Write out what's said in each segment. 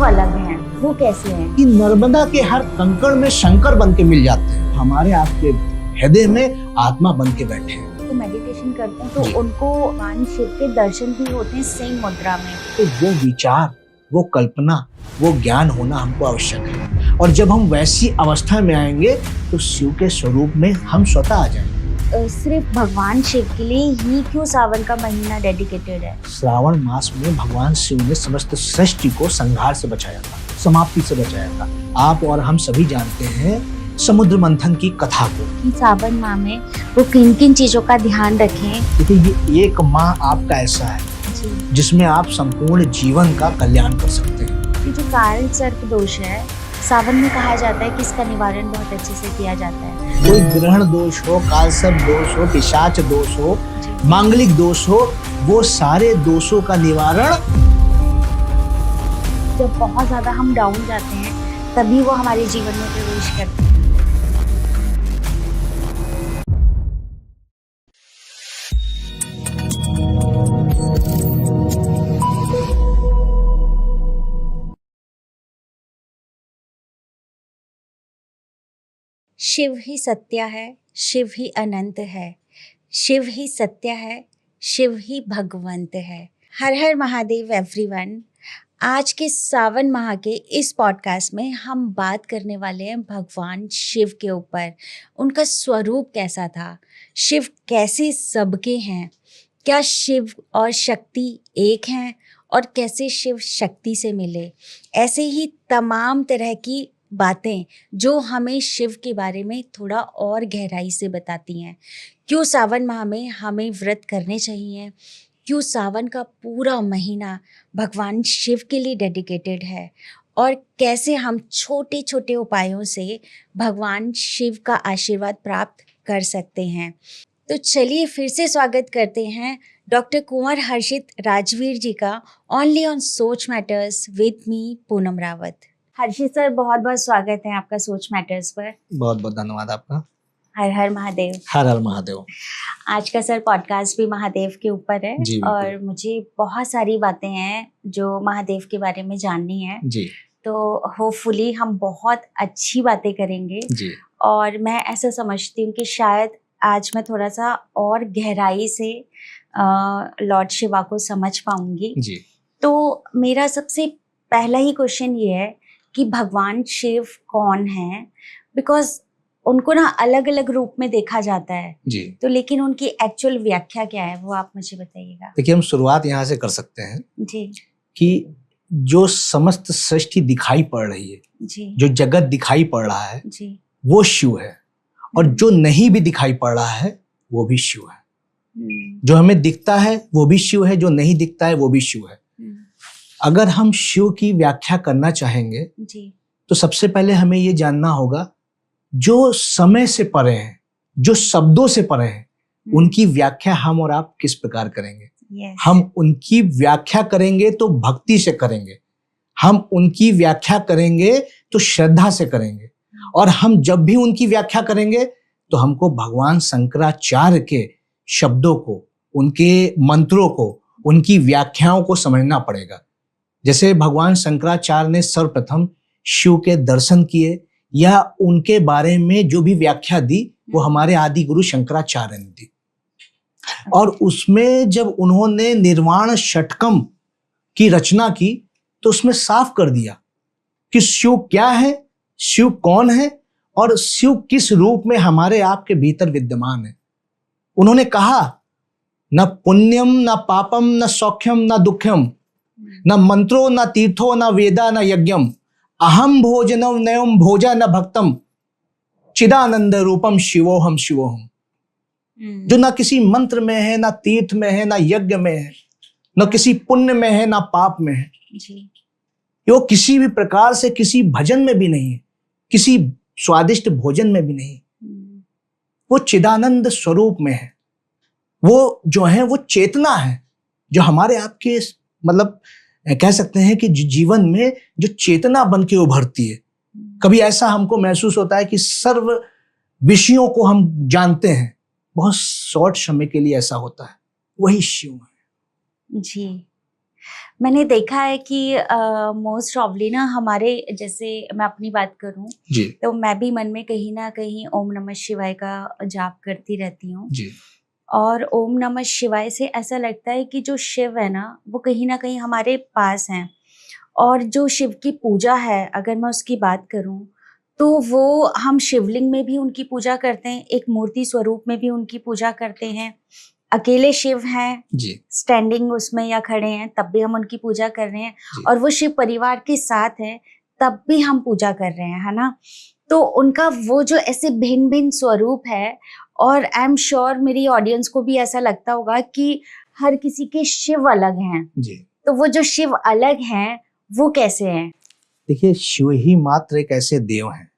अलग हैं, वो कैसे हैं? कि नर्मदा के हर कंकड़ में शंकर बन के मिल जाते हैं, हमारे आपके हृदय में आत्मा बन के बैठे हैं। तो मेडिटेशन करते हैं तो उनको भगवान शिव के दर्शन भी होते हैं सेम मुद्रा में। तो वो विचार, वो कल्पना, वो ज्ञान होना हमको आवश्यक है। और जब हम वैसी अवस्था में आएंगे तो शिव के स्वरूप में हम स्वतः आ जाएंगे। सिर्फ भगवान शिव के लिए ही क्यों सावन का महीना डेडिकेटेड है? श्रावण मास में भगवान शिव ने समस्त सृष्टि को संहार से बचाया था, समाप्ति से बचाया था। आप और हम सभी जानते हैं समुद्र मंथन की कथा को। सावन माह में वो किन किन चीजों का ध्यान रखें? क्योंकि ये एक माह आपका ऐसा है जिसमें आप संपूर्ण जीवन का कल्याण कर सकते हैं। ये जो काल सर्प दोष है, सावन में कहा जाता है कि इसका निवारण बहुत अच्छे से किया जाता है। कोई ग्रहण दोष हो, काल सर्प दोष हो, पिशाच दोष हो, मांगलिक दोष हो, वो सारे दोषों का निवारण जब बहुत ज्यादा हम डाउन जाते हैं तभी वो हमारे जीवन में प्रवेश करते हैं। शिव ही सत्य है, शिव ही अनंत है, शिव ही सत्य है, शिव ही भगवंत है। हर हर महादेव एवरीवन। आज के सावन माह के इस पॉडकास्ट में हम बात करने वाले हैं भगवान शिव के ऊपर। उनका स्वरूप कैसा था, शिव कैसे सबके हैं, क्या शिव और शक्ति एक हैं और कैसे शिव शक्ति से मिले। ऐसे ही तमाम तरह की बातें जो हमें शिव के बारे में थोड़ा और गहराई से बताती हैं। क्यों सावन माह में हमें व्रत करने चाहिए, क्यों सावन का पूरा महीना भगवान शिव के लिए डेडिकेटेड है और कैसे हम छोटे छोटे उपायों से भगवान शिव का आशीर्वाद प्राप्त कर सकते हैं। तो चलिए फिर से स्वागत करते हैं डॉक्टर कुंवर हर्षित राजवीर जी का ओनली ऑन सोच matters with me Poonam Rawat. Harshit sir, बहुत बहुत स्वागत है आपका सोच मैटर्स पर। बहुत बहुत धन्यवाद आपका। हर हर महादेव। हर हर महादेव। आज का सर पॉडकास्ट भी महादेव के ऊपर है और मुझे बहुत सारी बातें हैं जो महादेव के बारे में जाननी है जी। तो होपफुली हम बहुत अच्छी बातें करेंगे जी। और मैं ऐसा समझती हूँ कि शायद आज मैं थोड़ा सा और गहराई से लॉर्ड शिवा को समझ पाऊंगी जी। तो मेरा सबसे पहला ही क्वेश्चन ये है कि भगवान शिव कौन है, बिकॉज उनको ना अलग अलग रूप में देखा जाता है जी। तो लेकिन उनकी एक्चुअल व्याख्या क्या है वो आप मुझे बताइएगा। देखिए, हम शुरुआत यहाँ से कर सकते हैं जी कि जो समस्त सृष्टि दिखाई पड़ रही है जी, जो जगत दिखाई पड़ रहा है जी, वो शिव है। और जो नहीं भी दिखाई पड़ रहा है वो भी शिव है। जो हमें दिखता है वो भी शिव है, जो नहीं दिखता है वो भी शिव है। अगर हम शिव की व्याख्या करना चाहेंगे जी, तो सबसे पहले हमें ये जानना होगा जो समय से परे हैं, जो शब्दों से परे हैं, उनकी व्याख्या हम और आप किस प्रकार करेंगे। हम उनकी व्याख्या करेंगे तो भक्ति से करेंगे, हम उनकी व्याख्या करेंगे तो श्रद्धा से करेंगे। और हम जब भी उनकी व्याख्या करेंगे तो हमको भगवान शंकराचार्य के शब्दों को, उनके मंत्रों को, उनकी व्याख्याओं को समझना पड़ेगा। जैसे भगवान शंकराचार्य ने सर्वप्रथम शिव के दर्शन किए या उनके बारे में जो भी व्याख्या दी वो हमारे आदि गुरु शंकराचार्य ने दी। और उसमें जब उन्होंने निर्वाण षटकम की रचना की तो उसमें साफ कर दिया कि शिव क्या है, शिव कौन है और शिव किस रूप में हमारे आपके भीतर विद्यमान है। उन्होंने कहा, न पुण्यम न पापम न सौख्यम न दुख्यम, न मंत्रो न तीर्थो न वेदा न यज्ञम, अहम भोजनम नयम भोजा न भक्तम, चिदानंद रूपम शिवोहम शिवोहम। जो ना किसी मंत्र में है, ना तीर्थ में है, ना यज्ञ में है, न किसी पुण्य में है, ना पाप में है जी। वो किसी भी प्रकार से किसी भजन में भी नहीं है, किसी स्वादिष्ट भोजन में भी नहीं। वो चिदानंद स्वरूप में है। वो जो है वो चेतना है जो हमारे आपके मतलब कह सकते हैं कि जीवन में जो चेतना बन के उभरती है। कभी ऐसा हमको महसूस होता है कि सर्व विषयों को हम जानते हैं, बहुत शॉर्ट समय के लिए ऐसा होता है। वही शिव है जी। मैंने देखा है कि मोस्ट प्रॉब्ली ना हमारे, जैसे मैं अपनी बात करूं तो मैं भी मन में कहीं ना कहीं ओम नमः शिवाय का जाप करती रहती हूँ। और ओम नमः शिवाय से ऐसा लगता है कि जो शिव है ना वो कहीं ना कहीं हमारे पास हैं। और जो शिव की पूजा है, अगर मैं उसकी बात करूं तो वो हम शिवलिंग में भी उनकी पूजा करते हैं, एक मूर्ति स्वरूप में भी उनकी पूजा करते हैं, अकेले शिव हैं स्टैंडिंग उसमें या खड़े हैं तब भी हम उनकी पूजा कर रहे हैं, और वो शिव परिवार के साथ है तब भी हम पूजा कर रहे हैं, है ना। तो उनका वो जो ऐसे भिन्न भिन्न स्वरूप है, और आई एम श्योर मेरी ऑडियंस को भी ऐसा लगता होगा कि हर किसी के शिव अलग हैं तो वो जो शिव अलग हैं वो कैसे हैं? देखिए, शिव ही मात्र एक ऐसे देव हैं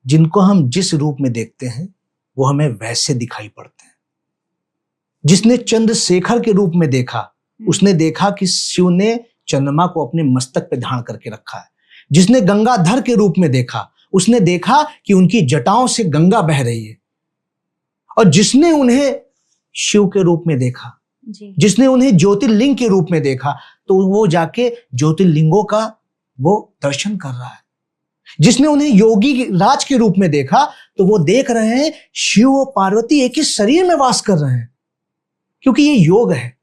जिनको हम जिस रूप में देखते हैं वो हमें वैसे दिखाई पड़ते हैं। जिसने चंद्रशेखर के रूप में देखा उसने देखा कि शिव ने चंद्रमा को अपने मस्तक पे धारण करके रखा है। जिसने गंगाधर के रूप में देखा उसने देखा कि उनकी जटाओं से गंगा बह रही है। और जिसने उन्हें शिव के रूप में देखा, जिसने उन्हें ज्योतिर्लिंग के रूप में देखा, तो वो जाके ज्योतिर्लिंगों का वो दर्शन कर रहा है। जिसने उन्हें योगी राज के रूप में देखा तो वो देख रहे हैं शिव और पार्वती एक ही शरीर में वास कर रहे हैं, क्योंकि ये योग है।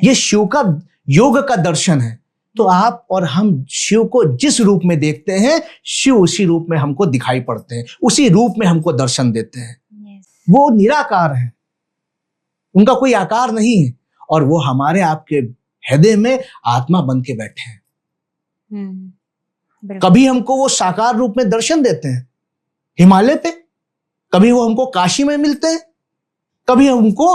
ये शिव का योग का दर्शन है। तो आप और हम शिव को जिस रूप में देखते हैं शिव उसी रूप में हमको दिखाई पड़ते हैं, उसी रूप में हमको दर्शन देते हैं। वो निराकार है, उनका कोई आकार नहीं है, और वो हमारे आपके हृदय में आत्मा बन के बैठे हैं। कभी हमको वो साकार रूप में दर्शन देते हैं हिमालय पे, कभी वो हमको काशी में मिलते हैं, कभी हमको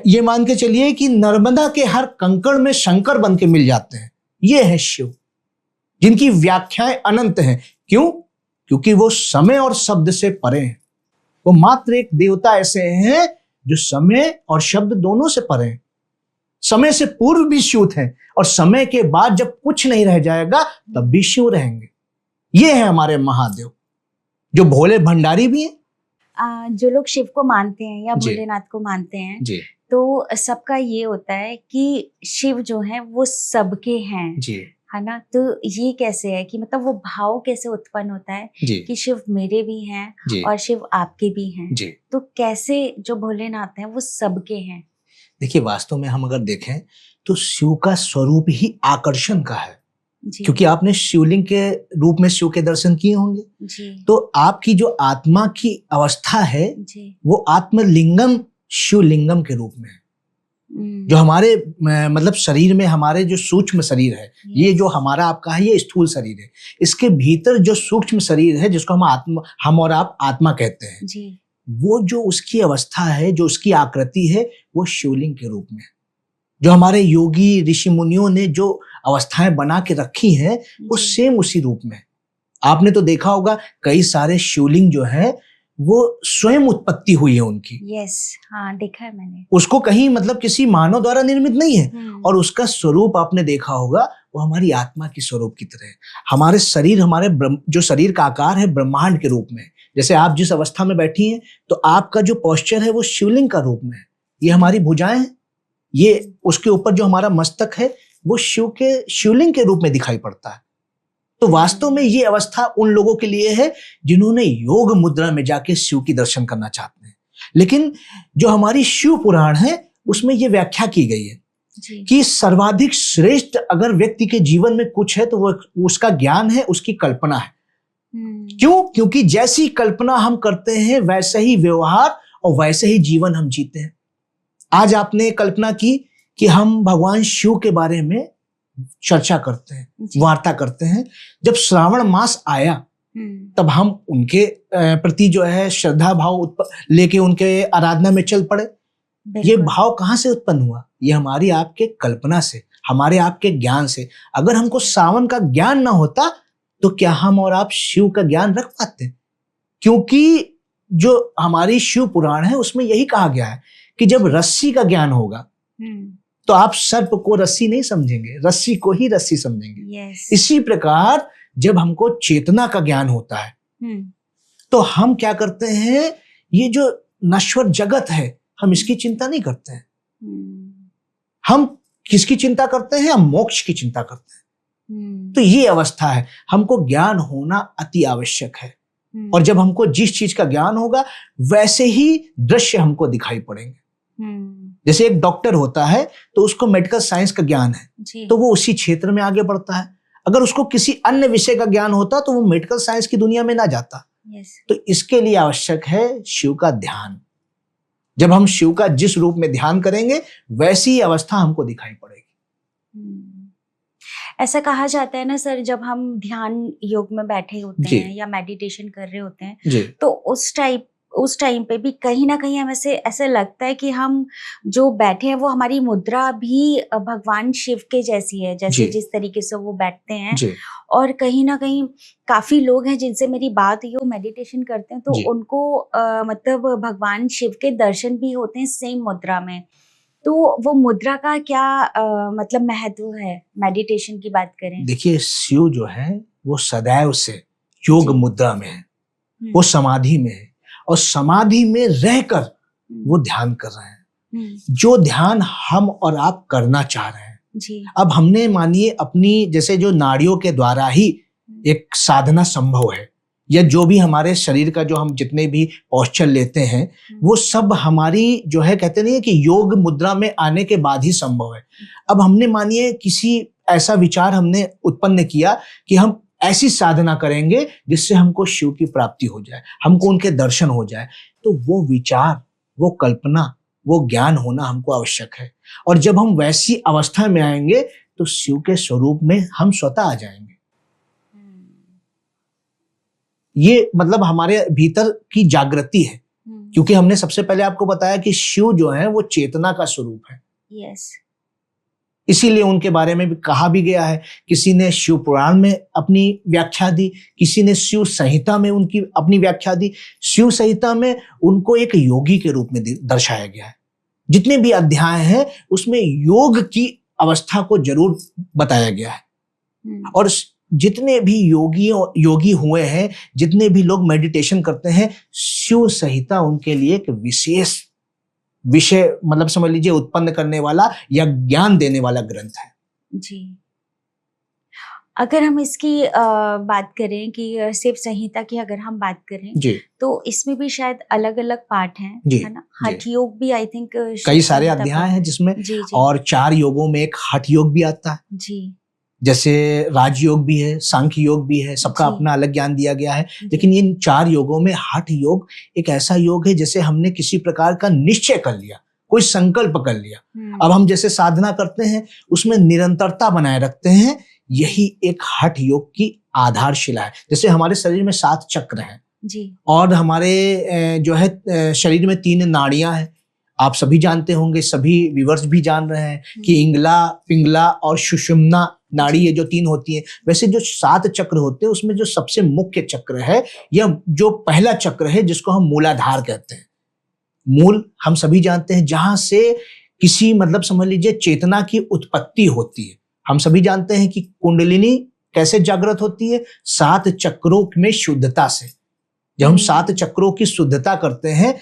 ये मान के चलिए कि नर्मदा के हर कंकड़ में शंकर बन के मिल जाते हैं। ये है शिव, जिनकी व्याख्याएं अनंत हैं। क्यों? क्योंकि वो समय और शब्द से परे हैं। वो मात्र एक देवता ऐसे हैं जो समय और शब्द दोनों से परे हैं। समय से पूर्व भी शिव थे और समय के बाद जब कुछ नहीं रह जाएगा तब भी शिव रहेंगे। ये है हमारे महादेव, जो भोले भंडारी भी हैं। जो लोग शिव को मानते हैं या भोलेनाथ को मानते हैं तो सबका ये होता है कि शिव जो है वो सबके हैं, है ना। तो ये कैसे है कि मतलब वो भाव कैसे उत्पन्न होता है कि शिव मेरे भी हैं और शिव आपके भी हैं, तो कैसे जो भोलेनाथ हैं वो सबके हैं? देखिए, वास्तव में हम अगर देखें तो शिव का स्वरूप ही आकर्षण का है, क्योंकि आपने शिवलिंग के रूप में शिव के दर्शन किए होंगे। तो आपकी जो आत्मा की अवस्था है वो आत्मलिंगम शिवलिंगम के रूप में है। जो हमारे मतलब शरीर में हमारे जो सूक्ष्म शरीर है, ये जो हमारा आपका है ये स्थूल शरीर है, इसके भीतर जो सूक्ष्म शरीर है जिसको हम और आप आत्मा कहते हैं, वो जो उसकी अवस्था है, जो उसकी आकृति है, वो शिवलिंग के रूप में। जो हमारे योगी ऋषि मुनियों ने जो अवस्थाएं बना के रखी हैं वो सेम उसी रूप में। आपने तो देखा होगा कई सारे शिवलिंग जो है वो स्वयं उत्पत्ति हुई है उनकी। हाँ, देखा है मैंने। उसको कहीं मतलब किसी मानव द्वारा निर्मित नहीं है, और उसका स्वरूप आपने देखा होगा वो हमारी आत्मा की स्वरूप की तरह है। हमारे शरीर, हमारे जो शरीर का आकार है ब्रह्मांड के रूप में। जैसे आप जिस अवस्था में बैठी हैं तो आपका जो पोस्चर है वो शिवलिंग का रूप में है। ये हमारी भुजाएं हैं, ये उसके ऊपर जो हमारा मस्तक है वो शिवलिंग के रूप में दिखाई पड़ता है। तो वास्तव में ये अवस्था उन लोगों के लिए है जिन्होंने योग मुद्रा में जाके शिव की दर्शन करना चाहते हैं। लेकिन जो हमारी शिव पुराण है उसमें ये व्याख्या की गई है कि सर्वाधिक श्रेष्ठ अगर व्यक्ति के जीवन में कुछ है तो वो उसका ज्ञान है, उसकी कल्पना है। क्यों? क्योंकि जैसी कल्पना हम करते हैं वैसे ही व्यवहार और वैसे ही जीवन हम जीते हैं। आज आपने कल्पना की कि हम भगवान शिव के बारे में चर्चा करते हैं, वार्ता करते हैं। जब श्रावण मास आया तब हम उनके प्रति जो है श्रद्धा भाव लेके उनके आराधना में चल पड़े। ये भाव कहाँ से उत्पन्न हुआ? ये हमारी आपके कल्पना से, हमारे आपके ज्ञान से। अगर हमको सावन का ज्ञान ना होता तो क्या हम और आप शिव का ज्ञान रख पाते? क्योंकि जो हमारी शिव पुराण है उसमें यही कहा गया है कि जब रस्सी का ज्ञान होगा तो आप सर्प को रस्सी नहीं समझेंगे, रस्सी को ही रस्सी समझेंगे। इसी प्रकार जब हमको चेतना का ज्ञान होता है तो हम क्या करते हैं, ये जो नश्वर जगत है हम इसकी चिंता नहीं करते हैं। हम किसकी चिंता करते हैं? हम मोक्ष की चिंता करते हैं। तो ये अवस्था है, हमको ज्ञान होना अति आवश्यक है। और जब हमको जिस चीज का ज्ञान होगा वैसे ही दृश्य हमको दिखाई पड़ेंगे। जैसे एक डॉक्टर होता है तो उसको मेडिकल साइंस का ज्ञान है तो वो उसी क्षेत्र में आगे बढ़ता है। अगर उसको किसी अन्य विषय का ज्ञान होता तो वो मेडिकल साइंस की दुनिया में ना जाता। तो इसके लिए आवश्यक है शिव का ध्यान। जब हम शिव का जिस रूप में ध्यान करेंगे वैसी ही अवस्था हमको दिखाई पड़ेगी। ऐसा कहा जाता है ना सर, जब हम ध्यान योग में बैठे होते हैं या मेडिटेशन कर रहे होते हैं तो उस टाइम पे भी कहीं ना कहीं हमें ऐसे लगता है कि हम जो बैठे हैं वो हमारी मुद्रा भी भगवान शिव के जैसी है, जैसे जिस तरीके से वो बैठते हैं। और कहीं ना कहीं काफी लोग हैं जिनसे मेरी बात हुई, वो मेडिटेशन करते हैं तो उनको मतलब भगवान शिव के दर्शन भी होते हैं सेम मुद्रा में। तो वो मुद्रा का क्या मतलब महत्व है मेडिटेशन की बात करें? देखिए, शिव जो है वो सदैव से योग मुद्रा में है, वो समाधि में है और समाधि में रहकर वो ध्यान कर रहे हैं, जो ध्यान हम और आप करना चाह रहे हैं जी। अब हमने मानिए अपनी जैसे जो नाड़ियों के द्वारा ही एक साधना संभव है, या जो भी हमारे शरीर का जो हम जितने भी पोस्चर लेते हैं वो सब हमारी जो है कहते नहीं है कि योग मुद्रा में आने के बाद ही संभव है। अब हमने मानिए किसी ऐसा विचार हमने उत्पन्न किया कि हम ऐसी साधना करेंगे जिससे हमको शिव की प्राप्ति हो जाए, हमको उनके दर्शन हो जाए, तो वो विचार, वो कल्पना, वो ज्ञान होना हमको आवश्यक है। और जब हम वैसी अवस्था में आएंगे तो शिव के स्वरूप में हम स्वतः आ जाएंगे। ये मतलब हमारे भीतर की जागृति है, क्योंकि हमने सबसे पहले आपको बताया कि शिव जो है वो चेतना का स्वरूप है। यस। इसीलिए उनके बारे में भी कहा भी गया है। किसी ने शिव पुराण में अपनी व्याख्या दी, किसी ने शिव संहिता में उनकी अपनी व्याख्या दी। शिव संहिता में उनको एक योगी के रूप में दर्शाया गया है। जितने भी अध्याय हैं उसमें योग की अवस्था को जरूर बताया गया है। और जितने भी योगी हुए हैं, जितने भी लोग मेडिटेशन करते हैं, शिव संहिता उनके लिए एक विशेष विषय मतलब समझ लीजिए उत्पन्न करने वाला या ज्ञान देने वाला ग्रंथ है जी। अगर हम इसकी बात करें कि शिव संहिता की अगर हम बात करें जी, तो इसमें भी शायद अलग अलग पाठ हैं, है ना? हठ योग भी आई थिंक कई सारे अध्याय हैं जिसमें जी, जी। और 4 योगों में एक हठ योग भी आता है जी। जैसे राजयोग भी है, सांख्य योग भी है, सबका अपना अलग ज्ञान दिया गया है। लेकिन इन 4 योगों में हठ योग एक ऐसा योग है जैसे हमने किसी प्रकार का निश्चय कर लिया, कोई संकल्प कर लिया। अब हम जैसे साधना करते हैं उसमें निरंतरता बनाए रखते हैं, यही एक हठ योग की आधारशिला है। जैसे हमारे शरीर में 7 चक्र हैं जी। और हमारे जो है शरीर में 3 नाड़ियां हैं। आप सभी जानते होंगे, सभी व्यूअर्स भी जान रहे हैं कि इंगला, पिंगला और सुषुम्ना नाड़ी ये जो 3 होती है। वैसे जो 7 चक्र होते हैं उसमें जो सबसे मुख्य चक्र है या जो पहला चक्र है जिसको हम मूलाधार कहते हैं। मूल हम सभी जानते हैं जहां से किसी मतलब समझ लीजिए चेतना की उत्पत्ति होती है। हम सभी जानते हैं कि कुंडलिनी कैसे जागृत होती है, 7 चक्रों में शुद्धता से। जब हम 7 चक्रों की शुद्धता करते हैं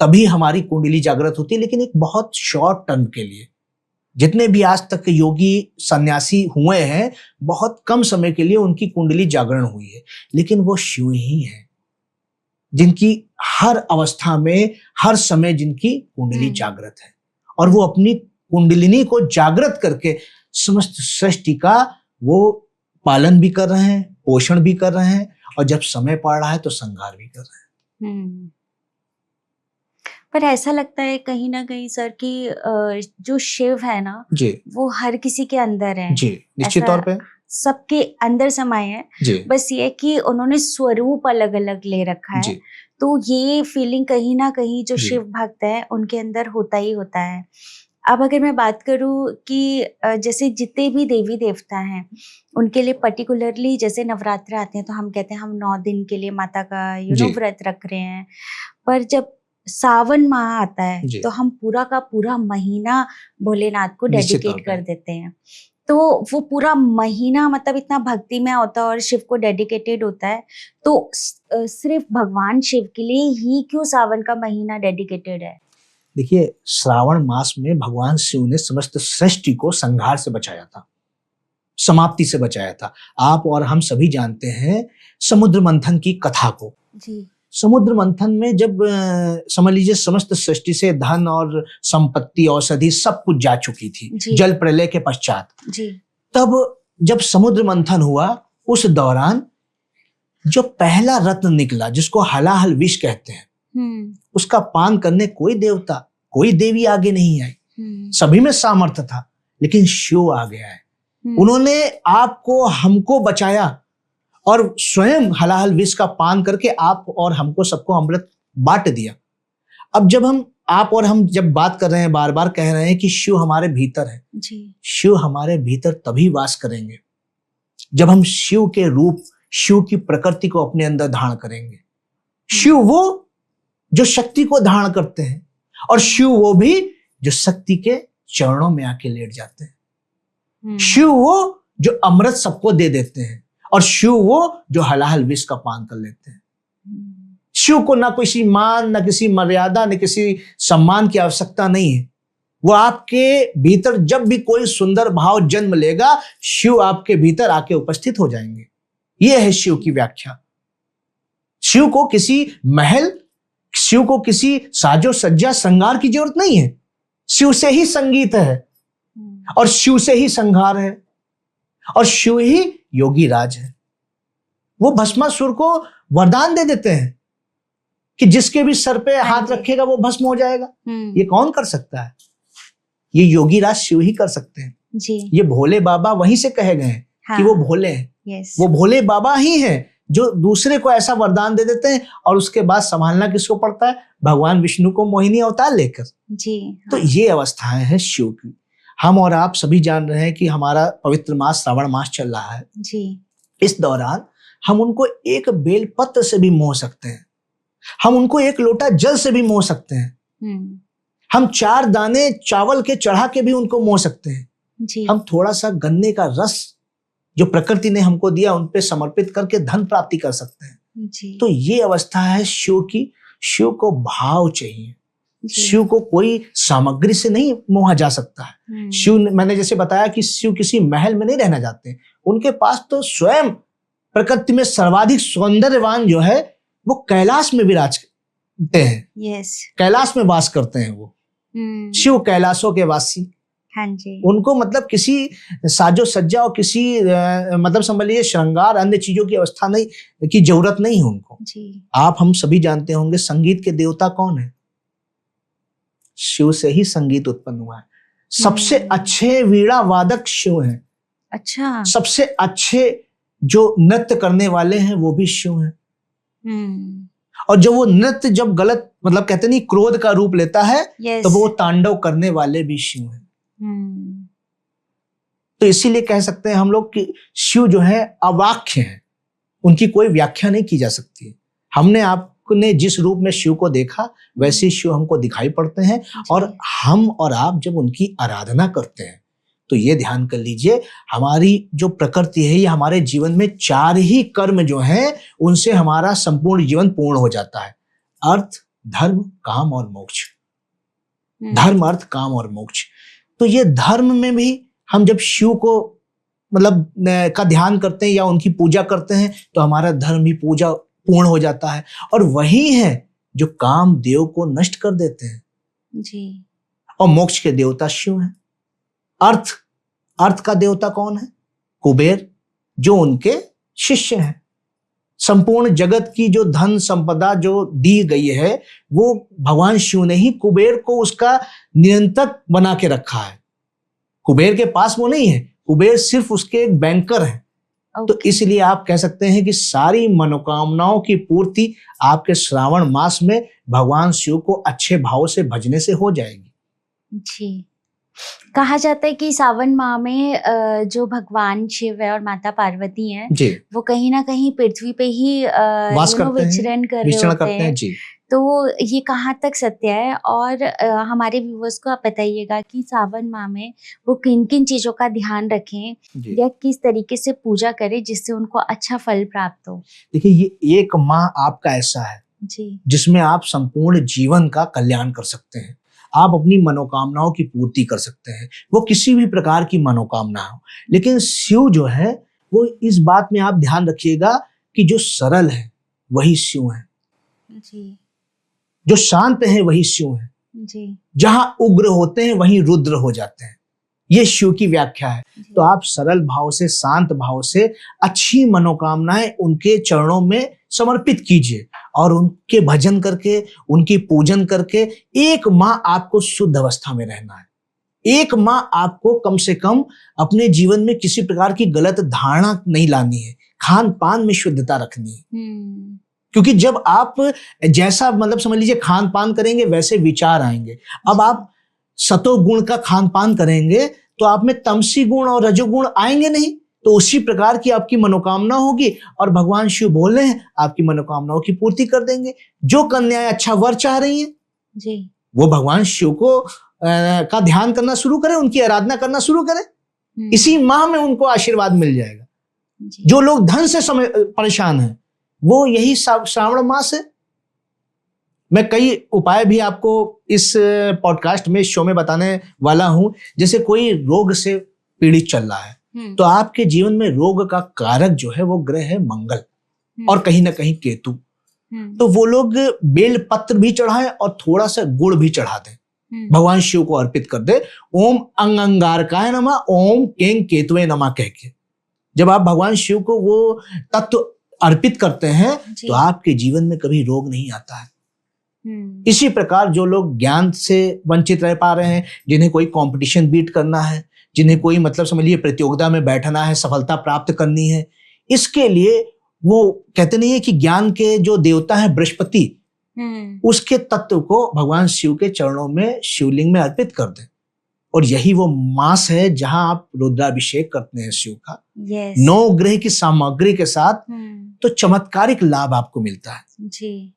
तभी हमारी कुंडली जागृत होती है। लेकिन एक बहुत शॉर्ट टर्म के लिए, जितने भी आज तक योगी सन्यासी हुए हैं बहुत कम समय के लिए उनकी कुंडली जागरण हुई है। लेकिन वो शिव ही है जिनकी हर अवस्था में हर समय जिनकी कुंडली जागृत है, और वो अपनी कुंडलिनी को जागृत करके समस्त सृष्टि का वो पालन भी कर रहे हैं, पोषण भी कर रहे हैं, और जब समय पड़ रहा है तो संहार भी कर रहे हैं। पर ऐसा लगता है कहीं ना कहीं सर कि जो शिव है ना जी, वो हर किसी के अंदर है जी, निश्चित तौर पे सबके अंदर समाये है। बस ये कि उन्होंने स्वरूप अलग अलग ले रखा है। तो ये फीलिंग कहीं ना कहीं जो शिव भक्त है उनके अंदर होता ही होता है। अब अगर मैं बात करूं कि जैसे जितने भी देवी देवता हैं उनके लिए पर्टिकुलरली जैसे नवरात्र आते हैं तो हम कहते हैं हम 9 दिन के लिए माता का व्रत रख रहे हैं। पर जब सावन माह आता है तो हम पूरा का पूरा महीना भोलेनाथ को डेडिकेट कर देते हैं। तो वो पूरा महीना मतलब इतना भक्ति में होता है और शिव को डेडिकेटेड होता है। तो सिर्फ भगवान शिव के लिए ही क्यों सावन का महीना डेडिकेटेड है? देखिए, श्रावण मास में भगवान शिव ने समस्त सृष्टि को संहार से बचाया था, समाप्ति से बचाया था। आप और हम सभी जानते हैं समुद्र मंथन की कथा को। जी। समुद्र मंथन में जब समझ लीजिए समस्त सृष्टि से धन और संपत्ति औषधि सब कुछ जा चुकी थी जल प्रलय के पश्चात, तब जब समुद्र मंथन हुआ उस दौरान जो पहला रत्न निकला जिसको हलाहल विष कहते हैं, उसका पान करने कोई देवता कोई देवी आगे नहीं आई। सभी में सामर्थ्य था, लेकिन शिव आ गया है। उन्होंने आपको हमको बचाया और स्वयं हलाहल विष का पान करके आप और हमको सबको अमृत बांट दिया। अब जब आप और हम जब बात कर रहे हैं, बार बार कह रहे हैं कि शिव हमारे भीतर है जी। शिव हमारे भीतर तभी वास करेंगे जब हम शिव के रूप, शिव की प्रकृति को अपने अंदर धारण करेंगे। शिव वो जो शक्ति को धारण करते हैं और शिव वो भी जो शक्ति के चरणों में आके लेट जाते हैं। शिव वो जो अमृत सबको दे देते हैं और शिव वो जो हलाहल विष का पान कर लेते हैं। शिव को ना किसी मान, ना किसी मर्यादा, ना किसी सम्मान की आवश्यकता नहीं है। वो आपके भीतर जब भी कोई सुंदर भाव जन्म लेगा, शिव आपके भीतर आके उपस्थित हो जाएंगे। यह है शिव की व्याख्या। शिव को किसी महल, शिव को किसी साजो सज्जा श्रृंगार की जरूरत नहीं है। शिव से ही संगीत है और शिव से ही संहार है और शिव ही योगी राज है। वो भस्मासुर को वरदान दे देते हैं कि जिसके भी सर पे हाथ रखेगा वो भस्म हो जाएगा। ये कौन कर सकता है? ये योगी राज शिव ही कर सकते हैं जी। ये भोले बाबा वहीं से कहे गए हैं कि वो भोले हैं। वो भोले बाबा ही हैं जो दूसरे को ऐसा वरदान दे देते हैं और उसके बाद संभालना किसको पड़ता है? भगवान विष्णु को मोहिनी अवतार लेकर जी। तो ये अवस्थाएं हैं शिव की। हम और आप सभी जान रहे हैं कि हमारा पवित्र मास श्रावण मास चल रहा है जी। इस दौरान हम उनको एक बेलपत्र से भी मोह सकते हैं, हम उनको एक लोटा जल से भी मोह सकते हैं, हम 4 दाने चावल के चढ़ा के भी उनको मोह सकते हैं जी। हम थोड़ा सा गन्ने का रस जो प्रकृति ने हमको दिया उन पे समर्पित करके धन प्राप्ति कर सकते हैं जी। तो ये अवस्था है शिव की। शिव को भाव चाहिए, शिव को कोई सामग्री से नहीं मोहा जा सकता है। शिव, मैंने जैसे बताया कि शिव किसी महल में नहीं रहना चाहते, उनके पास तो स्वयं प्रकृति में सर्वाधिक सौंदर्यवान जो है वो कैलाश में विराजते हैं। कैलाश में वास करते हैं वो। शिव कैलाशों के वासी। हाँ जी। उनको मतलब किसी साजो सज्जा और किसी मतलब समझ लीजिए श्रृंगार अन्य चीजों की अवस्था नहीं की जरूरत नहीं है उनको जी। आप हम सभी जानते होंगे संगीत के देवता कौन है? शिव से ही संगीत उत्पन्न हुआ है। सबसे अच्छे वीणा वादक शिव हैं। अच्छा। सबसे अच्छे जो नृत्य करने वाले हैं वो भी शिव हैं। और जो वो नृत्य जब गलत मतलब कहते नहीं क्रोध का रूप लेता है तो वो तांडव करने वाले भी शिव हैं। तो इसीलिए कह सकते हैं हम लोग कि शिव जो है अवाक्य है, उनकी कोई व्याख्या नहीं की जा सकती। हमने आपने जिस रूप में शिव को देखा वैसे शिव हमको दिखाई पड़ते हैं और हम और आप जब उनकी आराधना करते हैं तो ये ध्यान कर लीजिए हमारी जो प्रकृति है ये हमारे जीवन में 4 ही कर्म जो हैं उनसे हमारा संपूर्ण जीवन पूर्ण हो जाता है। अर्थ, धर्म, काम और मोक्ष। धर्म, अर्थ, काम और मोक्ष। तो ये धर्म में भी हम जब शिव को मतलब का ध्यान करते हैं या उनकी पूजा करते हैं तो हमारा धर्म भी पूजा पूर्ण हो जाता है। और वही है जो काम देव को नष्ट कर देते हैं जी। और मोक्ष के देवता शिव हैं। अर्थ का देवता कौन है? कुबेर, जो उनके शिष्य हैं। संपूर्ण जगत की जो धन संपदा जो दी गई है वो भगवान शिव ने ही कुबेर को उसका नियंत्रक बना के रखा है। कुबेर के पास वो नहीं है, कुबेर सिर्फ उसके एक बैंकर है। तो इसलिए आप कह सकते हैं कि सारी मनोकामनाओं की पूर्ति आपके श्रावण मास में भगवान शिव को अच्छे भाव से भजने से हो जाएगी जी। कहा जाता है कि सावन माह में जो भगवान शिव है और माता पार्वती हैं वो कहीं ना कहीं पृथ्वी पे ही विचरण कर रहे होते हैं जी। तो ये कहाँ तक सत्य है? और हमारे व्यूअर्स को आप बताइएगा कि सावन माह में वो किन किन चीजों का ध्यान रखें या किस तरीके से पूजा करें जिससे उनको अच्छा फल प्राप्त हो। देखिए ये एक माह आपका ऐसा है जी जिसमें आप संपूर्ण जीवन का कल्याण कर सकते हैं। आप अपनी मनोकामनाओं की पूर्ति कर सकते हैं, वो किसी भी प्रकार की मनोकामना हो। लेकिन शिव जो है वो इस बात में आप ध्यान रखिएगा कि जो सरल है वही शिव है जी, जो शांत है वही शिव है जी, जहां उग्र होते हैं वहीं रुद्र हो जाते हैं। ये शिव की व्याख्या है। तो आप सरल भाव से, शांत भाव से अच्छी मनोकामनाएं उनके चरणों में समर्पित कीजिए और उनके भजन करके, उनकी पूजन करके 1 माह आपको शुद्ध अवस्था में रहना है। 1 माह आपको कम से कम अपने जीवन में किसी प्रकार की गलत धारणा नहीं लानी है, खान पान में शुद्धता रखनी है। क्योंकि जब आप जैसा मतलब समझ लीजिए खान पान करेंगे वैसे विचार आएंगे। अब आप सतोगुण का खान पान करेंगे तो आप में तमसी गुण और रजोगुण आएंगे नहीं, तो उसी प्रकार की आपकी मनोकामना होगी और भगवान शिव बोले हैं आपकी मनोकामनाओं की पूर्ति कर देंगे। जो कन्याएं अच्छा वर चाह रही हैं जी, वो भगवान शिव को का ध्यान करना शुरू करें, उनकी आराधना करना शुरू करें। इसी माह में उनको आशीर्वाद मिल जाएगा। जो लोग धन से परेशान हैं वो यही श्रावण मास है। मैं कई उपाय भी आपको इस पॉडकास्ट में, शो में बताने वाला हूं। जैसे कोई रोग से पीड़ित चल रहा है तो आपके जीवन में रोग का कारक जो है वो ग्रह है मंगल और कहीं ना कहीं केतु। तो वो लोग बेल पत्र भी चढ़ाएं और थोड़ा सा गुड़ भी चढ़ा दें, भगवान शिव को अर्पित कर दे। ओम अंगारकाय नमः, ओम केंग केतुवे नमः कह के जब आप भगवान शिव को वो तत्व अर्पित करते हैं तो आपके जीवन में कभी रोग नहीं आता है। इसी प्रकार जो लोग ज्ञान से वंचित रह पा रहे हैं, जिन्हें कोई कंपटीशन बीट करना है, जिन्हें कोई मतलब समझ लीजिए प्रतियोगिता में बैठना है, सफलता प्राप्त करनी है, इसके लिए वो कहते नहीं है कि ज्ञान के जो देवता है बृहस्पति, उसके तत्व को भगवान शिव के चरणों में, शिवलिंग में अर्पित कर दें। और यही वो मास है जहां आप रुद्राभिषेक करते हैं शिव का। 9 ग्रह की सामग्री के साथ, तो चमत्कारिक लाभ आपको मिलता है जी।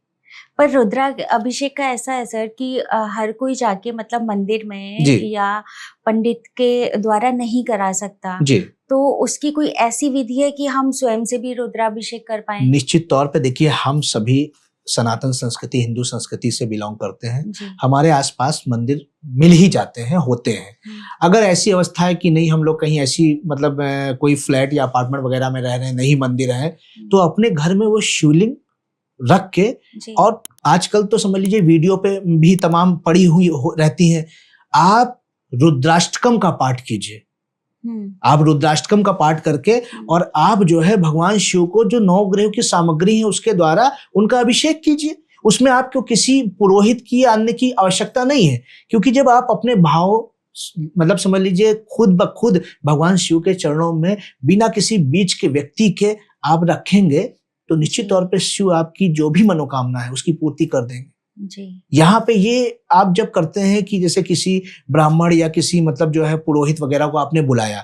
पर रुद्रा अभिषेक का ऐसा है सर कि हर कोई जाके मतलब मंदिर में या पंडित के द्वारा नहीं करा सकता जी। तो उसकी कोई ऐसी विधि है कि हम स्वयं से भी रुद्राभिषेक कर पाए? निश्चित तौर पे देखिए, हम सभी सनातन संस्कृति, हिंदू संस्कृति से बिलोंग करते हैं। हमारे आसपास मंदिर मिल ही जाते हैं, होते हैं। अगर ऐसी अवस्था है कि नहीं, हम लोग कहीं ऐसी मतलब कोई फ्लैट या अपार्टमेंट वगैरह में रह रहे हैं, नहीं मंदिर है, तो अपने घर में वो शिवलिंग रख के, और आजकल तो समझ लीजिए वीडियो पे भी तमाम पड़ी हुई रहती हैं, आप रुद्राष्टकम का पाठ कीजिए। आप रुद्राष्टकम का पाठ करके और आप जो है भगवान शिव को जो 9 ग्रहों की सामग्री है उसके द्वारा उनका अभिषेक कीजिए। उसमें आपको किसी पुरोहित की या अन्य की आवश्यकता नहीं है, क्योंकि जब आप अपने भाव मतलब समझ लीजिए खुद ब खुद भगवान शिव के चरणों में बिना किसी बीच के व्यक्ति के आप रखेंगे तो निश्चित तौर पे शिव आपकी जो भी मनोकामना है उसकी पूर्ति कर देंगे जी। यहाँ पे ये आप जब करते हैं कि जैसे किसी ब्राह्मण या किसी मतलब जो है पुरोहित वगैरह को आपने बुलाया,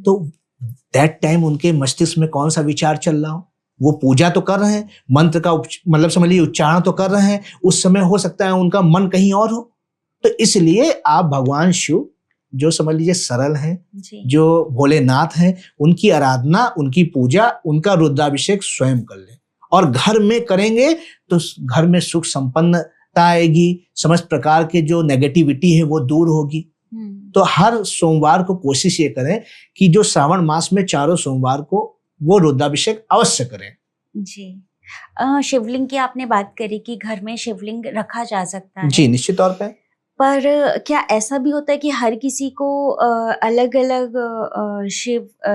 तो दैट टाइम उनके मस्तिष्क में कौन सा विचार चल रहा हो, वो पूजा तो कर रहे हैं, मंत्र का मतलब समझ लीजिए उच्चारण तो कर रहे हैं, उस समय हो सकता है उनका मन कहीं और हो। तो इसलिए आप भगवान शिव जो समझ लीजिए सरल हैं, जो भोलेनाथ हैं, उनकी आराधना, उनकी पूजा, उनका रुद्राभिषेक स्वयं कर लें और घर में करेंगे तो घर में सुख संपन्नता आएगी, समस्त प्रकार के जो नेगेटिविटी है वो दूर होगी। तो हर सोमवार को कोशिश ये करें कि जो श्रावण मास में 4 सोमवार को वो रुद्राभिषेक अवश्य करें। जी। शिवलिंग की आपने बात करी कि घर में शिवलिंग रखा जा सकता है। जी निश्चित तौर पे। पर क्या ऐसा भी होता है कि हर किसी को अलग अलग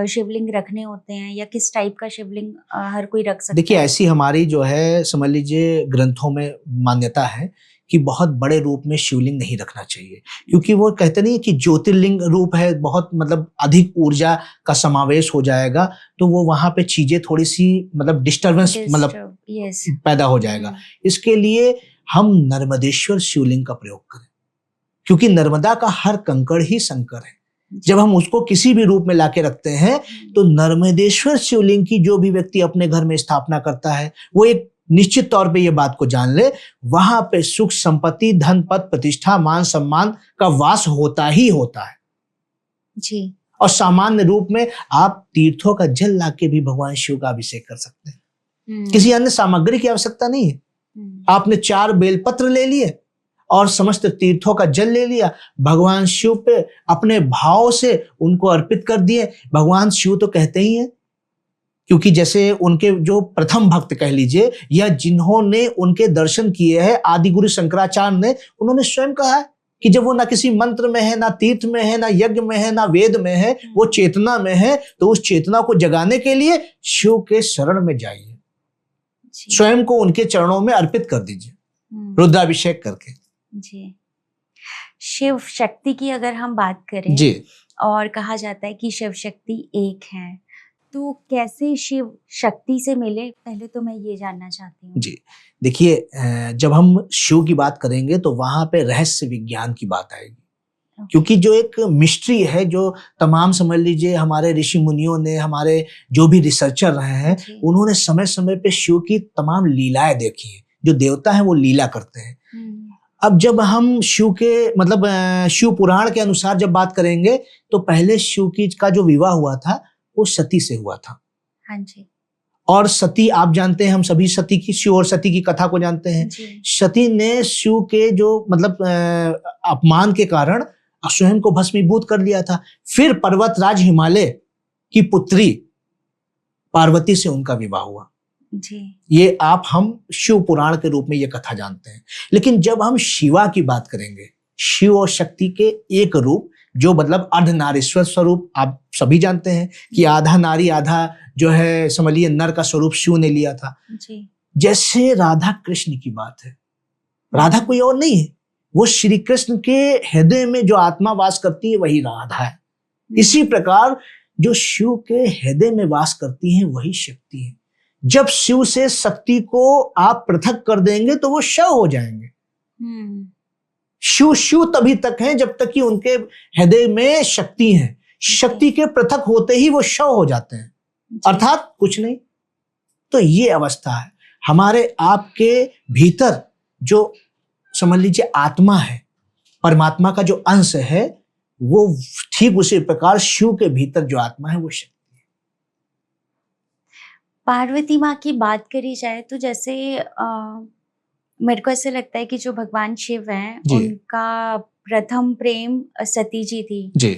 शिवलिंग रखने होते हैं, या किस टाइप का शिवलिंग हर कोई रख सकता है? देखिए ऐसी हमारी जो है समझ लीजिए ग्रंथों में मान्यता है कि बहुत बड़े रूप में शिवलिंग नहीं रखना चाहिए, क्योंकि वो कहते नहीं कि ज्योतिर्लिंग रूप है, बहुत मतलब अधिक ऊर्जा का समावेश हो जाएगा, तो वो वहां पे चीजें थोड़ी सी मतलब डिस्टर्बेंस मतलब पैदा हो जाएगा। इसके लिए हम नर्मदेश्वर शिवलिंग का प्रयोग करें, क्योंकि नर्मदा का हर कंकड़ ही शंकर है। जब हम उसको किसी भी रूप में लाके रखते हैं तो नर्मदेश्वर शिवलिंग की जो भी व्यक्ति अपने घर में स्थापना करता है वो एक निश्चित तौर पे ये बात को जान ले, वहां पे सुख संपत्ति, धन, पद, प्रतिष्ठा, मान सम्मान का वास होता ही होता है जी। और सामान्य रूप में आप तीर्थों का जल लाके भी भगवान शिव का अभिषेक कर सकते हैं। किसी अन्य सामग्री की आवश्यकता नहीं है। आपने 4 बेलपत्र ले लिए और समस्त तीर्थों का जल ले लिया, भगवान शिव पे अपने भाव से उनको अर्पित कर दिए। भगवान शिव तो कहते ही हैं, क्योंकि जैसे उनके जो प्रथम भक्त कह लीजिए, या जिन्होंने उनके दर्शन किए हैं, आदि गुरु शंकराचार्य ने, उन्होंने स्वयं कहा है कि जब वो ना किसी मंत्र में है, ना तीर्थ में है, ना यज्ञ में है, ना वेद में है, वो चेतना में है, तो उस चेतना को जगाने के लिए शिव के शरण में जाइए, स्वयं को उनके चरणों में अर्पित कर दीजिए, रुद्राभिषेक करके। जी, शिव शक्ति की अगर हम बात करें जी, और कहा जाता है कि शिव शक्ति एक है, तो कैसे शिव शक्ति से मिले, पहले तो मैं ये जानना चाहती हूँ। जी, देखिए, जब हम शिव की बात करेंगे तो वहां पे रहस्य विज्ञान की बात आएगी, क्योंकि जो एक मिस्ट्री है, जो तमाम समझ लीजिए हमारे ऋषि मुनियों ने, हमारे जो भी रिसर्चर रहे हैं, उन्होंने समय समय पे शिव की तमाम लीलाएं देखी हैं। जो देवता है वो लीला करते हैं। अब जब हम शिव के मतलब शिव पुराण के अनुसार जब बात करेंगे, तो पहले शिव की का जो विवाह हुआ था वो सती से हुआ था। हाँ जी। और सती, आप जानते हैं, हम सभी सती की, शिव और सती की कथा को जानते हैं। सती ने शिव के जो मतलब अपमान के कारण स्वयं को भस्मीभूत कर लिया था। फिर पर्वतराज हिमालय की पुत्री पार्वती से उनका विवाह हुआ जी। ये हम शिव पुराण के रूप में ये कथा जानते हैं। लेकिन जब हम शिवा की बात करेंगे, शिव और शक्ति के एक रूप, जो मतलब अर्धनारीश्वर स्वरूप, आप सभी जानते हैं कि आधा नारी आधा जो है समझिए नर का स्वरूप शिव ने लिया था जी। जैसे राधा कृष्ण की बात है, राधा कोई और नहीं है, वो श्री कृष्ण के हृदय में जो आत्मा वास करती है वही राधा है। इसी प्रकार जो शिव के हृदय में वास करती है वही शक्ति है। जब शिव से शक्ति को आप पृथक कर देंगे तो वो शव हो जाएंगे। शिव शिव तभी तक हैं जब तक कि उनके हृदय में शक्ति है। शक्ति के पृथक होते ही वो शव हो जाते हैं, अर्थात कुछ नहीं। तो ये अवस्था है हमारे आपके भीतर, जो समझ लीजिए आत्मा है, परमात्मा का जो अंश है, वो ठीक उसी प्रकार शिव के भीतर जो आत्मा है वो शक्ति है। पार्वती माँ की बात करी जाए तो जैसे मेरे को ऐसे लगता है कि जो भगवान शिव हैं उनका प्रथम प्रेम सती जी थी जी।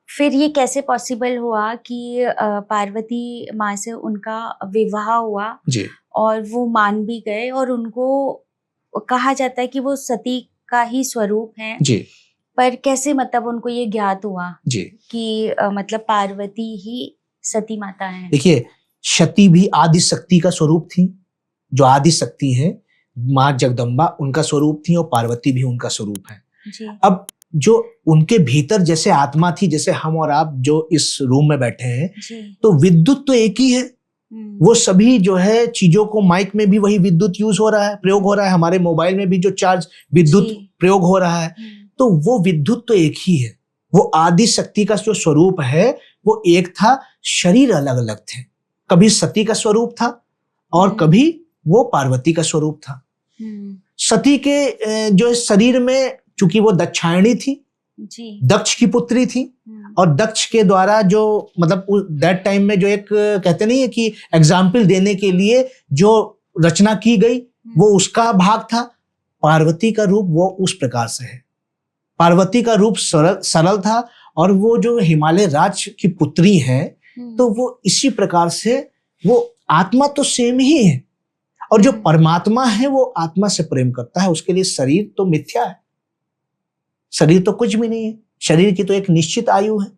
फिर ये कैसे पॉसिबल हुआ कि पार्वती माँ से उनका विवाह हुआ जी। और वो मान भी गए, और उनको कहा जाता है कि वो सती का ही स्वरूप है जी। पर कैसे मतलब उनको ये ज्ञात हुआ जी कि मतलब पार्वती ही सती माता है। देखिए, सती भी आदि शक्ति का स्वरूप थी। जो आदि शक्ति है माँ जगदम्बा, उनका स्वरूप थी, और पार्वती भी उनका स्वरूप है जी। अब जो उनके भीतर जैसे आत्मा थी, जैसे हम और आप जो इस रूम में बैठे हैं, तो विद्युत तो एक ही है। वो सभी जो है चीजों को, माइक में भी वही विद्युत यूज हो रहा है, प्रयोग हो रहा है, हमारे मोबाइल में भी जो चार्ज विद्युत प्रयोग हो रहा है, तो वो विद्युत तो एक ही है। वो आदि शक्ति का जो स्वरूप है वो एक था, शरीर अलग अलग थे। कभी सती का स्वरूप था और कभी वो पार्वती का स्वरूप था। सती के जो शरीर में, चूंकि वो दक्षायणी थी, दक्ष की पुत्री थी, और दक्ष के द्वारा जो मतलब दैट टाइम में जो एक कहते नहीं है कि एग्जाम्पल देने के लिए जो रचना की गई वो उसका भाग था। पार्वती का रूप वो उस प्रकार से है। पार्वती का रूप सरल था, और वो जो हिमालय राज की पुत्री है, तो वो इसी प्रकार से, वो आत्मा तो सेम ही है, और जो परमात्मा है वो आत्मा से प्रेम करता है। उसके लिए शरीर तो मिथ्या है, शरीर तो कुछ भी नहीं है, शरीर की तो एक निश्चित आयु है।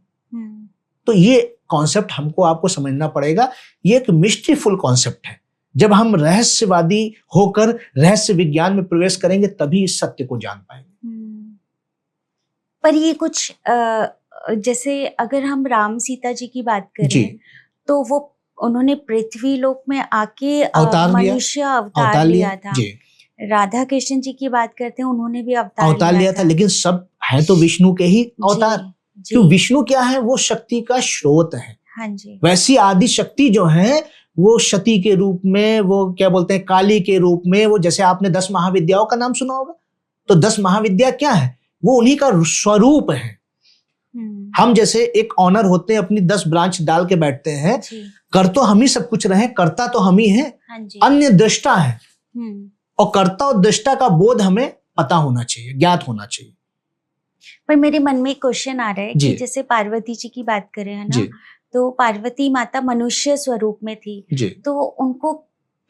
तो ये कॉन्सेप्ट हमको आपको समझना पड़ेगा। ये एक मिस्ट्रीफुल कॉन्सेप्ट है। जब हम रहस्यवादी होकर रहस्य विज्ञान में प्रवेश करेंगे तभी इस सत्य को जान पाएंगे। पर ये कुछ जैसे अगर हम राम सीता जी की बात करें तो वो उन्होंने पृथ्वी लोक में आके मनुष्य अवतार लिया था। राधा कृष्ण जी की बात करते हैं, उन्होंने भी अवतार लिया था। लेकिन सब है तो विष्णु के ही अवतार। क्यों? विष्णु क्या है? वो शक्ति का स्रोत है। हाँ जी। वैसी आदि शक्ति जो है वो सती के रूप में, वो क्या बोलते हैं, काली के रूप में, वो जैसे आपने 10 महाविद्याओं का नाम सुना होगा, तो 10 महाविद्या क्या है? वो उन्हीं का स्वरूप है। हम जैसे एक ऑनर होते हैं, अपनी 10 ब्रांच डाल के बैठते हैं, कर तो हम ही सब कुछ रहे, करता तो हम ही है, अन्य दृष्टा है, और कर्ता और दृष्टा का बोध हमें पता होना चाहिए, ज्ञात होना चाहिए। पर मेरे मन में एक क्वेश्चन आ रहा है कि जैसे पार्वती जी की बात करें, है ना, तो पार्वती माता मनुष्य स्वरूप में थी, तो उनको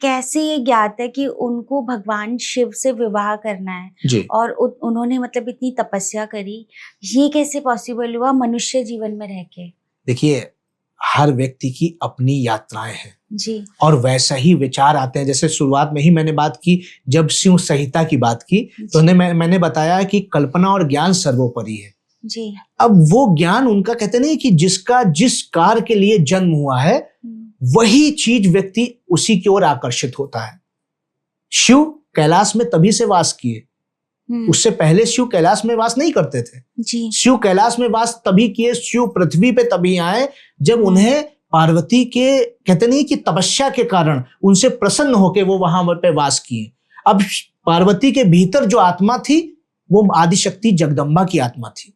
कैसे ये ज्ञात है कि उनको भगवान शिव से विवाह करना है, और उन्होंने मतलब इतनी तपस्या करी, ये कैसे पॉसिबल हुआ मनुष्य जीवन में रह के? देखिए, हर व्यक्ति की अपनी यात्राएं हैं जी, और वैसा ही विचार आते हैं। जैसे शुरुआत में ही मैंने बात की, जब शिव संहिता की बात की तो मैंने बताया कि कल्पना और ज्ञान सर्वोपरि है जी। अब वो ज्ञान उनका, कहते नहीं कि जिसका जिस कार्य के लिए जन्म हुआ है वही चीज व्यक्ति उसी की ओर आकर्षित होता है। शिव कैलाश में तभी से वास किए, उससे पहले शिव कैलाश में वास नहीं करते थे जी। शिव कैलाश में वास तभी किए, शिव पृथ्वी पे तभी आए जब उन्हें पार्वती के, कहते नहीं कि तपस्या के कारण उनसे प्रसन्न होकर वो वहां पे वास किए। अब पार्वती के भीतर जो आत्मा थी वो आदिशक्ति जगदम्बा की आत्मा थी,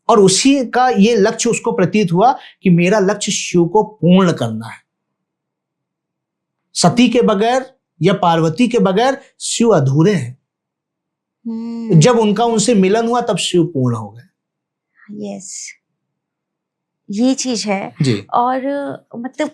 और उसी का ये लक्ष्य उसको प्रतीत हुआ कि मेरा लक्ष्य शिव को पूर्ण करना है। सती के बगैर या पार्वती के बगैर शिव अधूरे हैं। जब उनका उनसे मिलन हुआ तब शिव पूर्ण हो गए। यस, ये चीज है जी। और मतलब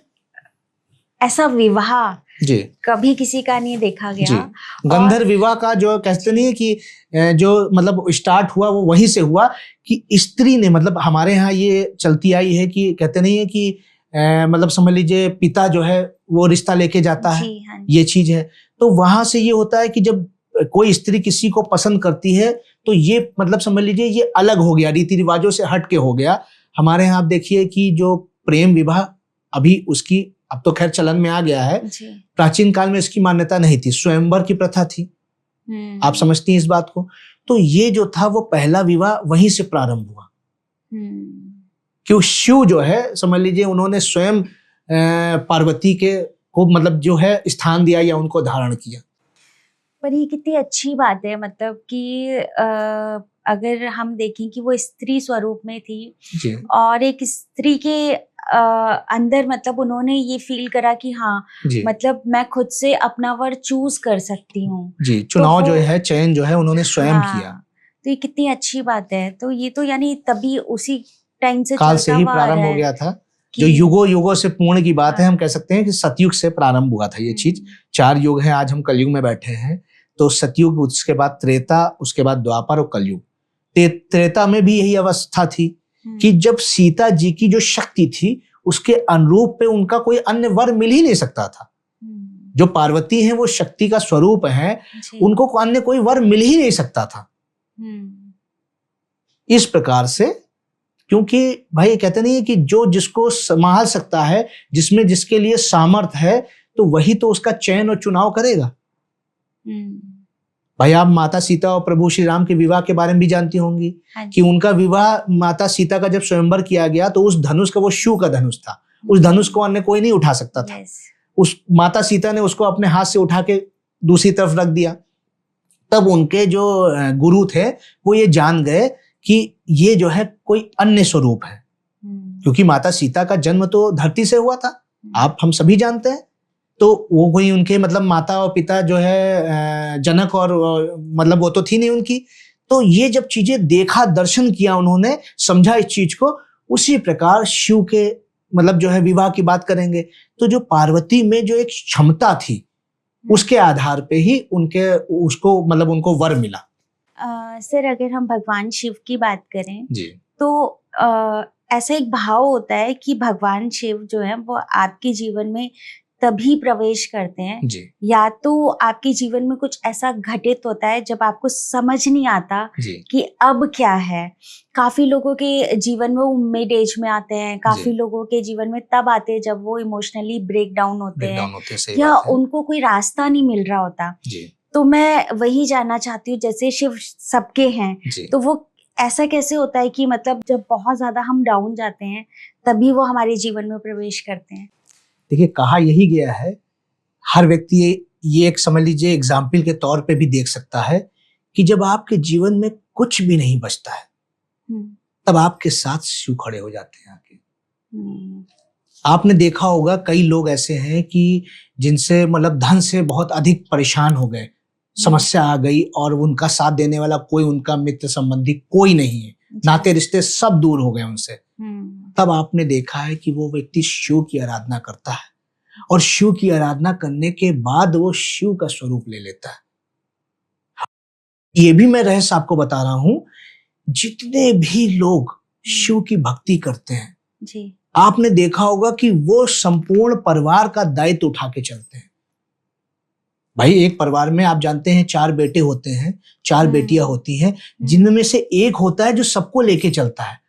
ऐसा विवाह जी कभी किसी का नहीं देखा गया। गंधर्व विवाह का जो कहते नहीं है कि जो मतलब स्टार्ट हुआ वो वहीं से हुआ कि स्त्री ने, मतलब हमारे यहाँ ये चलती आई है कि कहते नहीं है कि मतलब समझ लीजिए पिता जो है वो रिश्ता लेके जाता है, हाँ, ये चीज है। तो वहां से ये होता है कि जब कोई स्त्री किसी को पसंद करती है तो ये मतलब समझ लीजिए ये अलग हो गया, रीति रिवाजों से हट के हो गया। हमारे यहाँ आप देखिए कि जो प्रेम विवाह अभी उसकी अब तो खैर चलन में आ गया है, प्राचीन काल में इसकी मान्यता नहीं थी, स्वयंवर की प्रथा थी। आप समझती हैं इस बात को। तो ये जो था वो पहला विवाह वहीं से प्रारंभ हुआ, क्यों शिव जो है समझ लीजिए उन्होंने स्वयं पार्वती के को मतलब जो है स्थान दिया या उनको धारण किया। पर ये कितनी अच्छी बात है, मतलब कि अगर हम देखें कि वो स्त्री स्वरूप में थी और एक स्त्री के अंदर मतलब उन्होंने ये फील करा कि हाँ मतलब मैं खुद से अपना वर चूज कर सकती हूँ। जी, चुनाव तो जो है, चयन जो है उन्होंने स्वयं किया। तो ये कितनी अच्छी बात है। तो ये तो यानी तभी उसी टाइम से काल से ही प्रारंभ हो गया था, जो युगों युगों से पूर्ण की बात है। हम कह सकते हैं कि सतयुग से प्रारंभ हुआ था ये चीज। 4 युग है, आज हम कलयुग में बैठे हैं। तो सतयुग, उसके बाद त्रेता, उसके बाद द्वापर और कलयुग। त्रेता में भी यही अवस्था थी कि जब सीता जी की जो शक्ति थी उसके अनुरूप पे उनका कोई अन्य वर मिल ही नहीं सकता था। जो पार्वती हैं वो शक्ति का स्वरूप है, उनको अन्य कोई वर मिल ही नहीं सकता था। इस प्रकार से, क्योंकि भाई कहते नहीं है कि जो जिसको संभाल सकता है, जिसमें जिसके लिए सामर्थ्य है, तो वही तो उसका चयन और चुनाव करेगा। भाई आप माता सीता और प्रभु श्री राम के विवाह के बारे में भी जानती होंगी कि उनका विवाह माता सीता का जब स्वयंवर किया गया तो उस धनुष का, वो शिव का धनुष था, उस धनुष को अन्य कोई नहीं उठा सकता था। उस माता सीता ने उसको अपने हाथ से उठा के दूसरी तरफ रख दिया। तब उनके जो गुरु थे वो ये जान गए कि ये जो है कोई अन्य स्वरूप है, क्योंकि माता सीता का जन्म तो धरती से हुआ था, आप हम सभी जानते हैं। तो वो कोई उनके मतलब माता और पिता जो है जनक और मतलब वो तो थी नहीं उनकी। तो ये जब चीजें देखा, दर्शन किया, उन्होंने समझा इस चीज को, उसी प्रकार शिव के मतलब जो है विवाह की बात करेंगे तो जो पार्वती में जो एक क्षमता थी उसके आधार पे ही उसको मतलब उनको वर मिला। सर अगर हम भगवान शिव की बात करें जी, तो ऐसा एक भाव होता है कि भगवान शिव जो है वो आपके जीवन में तभी प्रवेश करते हैं जी, या तो आपके जीवन में कुछ ऐसा घटित होता है जब आपको समझ नहीं आता कि अब क्या है। काफी लोगों के जीवन में वो मिड एज में आते हैं, काफी लोगों के जीवन में तब आते हैं जब वो इमोशनली ब्रेक डाउन होते हैं या उनको कोई रास्ता नहीं मिल रहा होता। तो मैं वही जानना चाहती हूँ, जैसे शिव सबके हैं तो वो ऐसा कैसे होता है कि मतलब जब बहुत ज्यादा हम डाउन जाते हैं तभी वो हमारे जीवन में प्रवेश करते हैं? देखिए, कहा यही गया है, हर व्यक्ति ये एक समझ लीजिए एग्जाम्पल के तौर पे भी देख सकता है कि जब आपके जीवन में कुछ भी नहीं बचता है तब आपके साथ शिव खड़े हो जाते हैं आके। आपने देखा होगा कई लोग ऐसे हैं कि जिनसे मतलब धन से बहुत अधिक परेशान हो गए, समस्या आ गई और उनका साथ देने वाला कोई, उनका मित्र संबंधी कोई नहीं है, नाते रिश्ते सब दूर हो गए उनसे, तब आपने देखा है कि वो व्यक्ति शिव की आराधना करता है और शिव की आराधना करने के बाद वो शिव का स्वरूप ले लेता है। ये भी मैं रहस्य आपको बता रहा हूं, जितने भी लोग शिव की भक्ति करते हैं जी, आपने देखा होगा कि वो संपूर्ण परिवार का दायित्व उठा के चलते हैं। भाई एक परिवार में आप जानते हैं 4 बेटे होते हैं, 4 बेटियां होती हैं, जिनमें से एक होता है जो सबको लेके चलता है।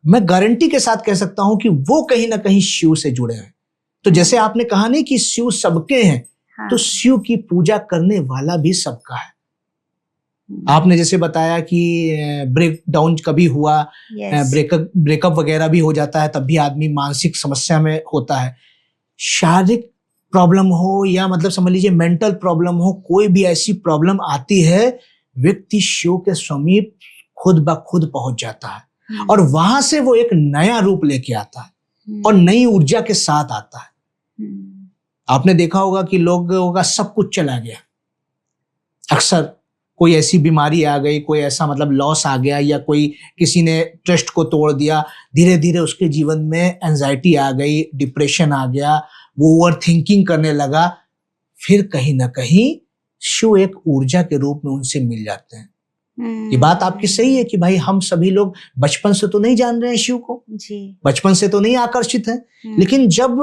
मैं गारंटी के साथ कह सकता हूं कि वो कहीं ना कहीं शिव से जुड़े हैं। तो जैसे आपने कहा नहीं कि शिव सबके हैं, हाँ। तो शिव की पूजा करने वाला भी सबका है। आपने जैसे बताया कि ब्रेक डाउन कभी हुआ, ब्रेकअप वगैरह भी हो जाता है, तब भी आदमी मानसिक समस्या में होता है। शारीरिक प्रॉब्लम हो या मतलब समझ लीजिए मेंटल प्रॉब्लम हो, कोई भी ऐसी प्रॉब्लम आती है, व्यक्ति शिव के समीप खुद ब खुद पहुंच जाता है और वहां से वो एक नया रूप लेके आता है और नई ऊर्जा के साथ आता है। आपने देखा होगा कि लोगों का सब कुछ चला गया, अक्सर कोई ऐसी बीमारी आ गई, कोई ऐसा मतलब लॉस आ गया या कोई किसी ने ट्रस्ट को तोड़ दिया, धीरे धीरे उसके जीवन में एंजाइटी आ गई, डिप्रेशन आ गया, वो ओवर थिंकिंग करने लगा। फिर कहीं ना कहीं शिव एक ऊर्जा के रूप में उनसे मिल जाते हैं। ये बात आपकी सही है कि भाई हम सभी लोग बचपन से तो नहीं जान रहे हैं शिव को जी, बचपन से तो नहीं आकर्षित है, लेकिन जब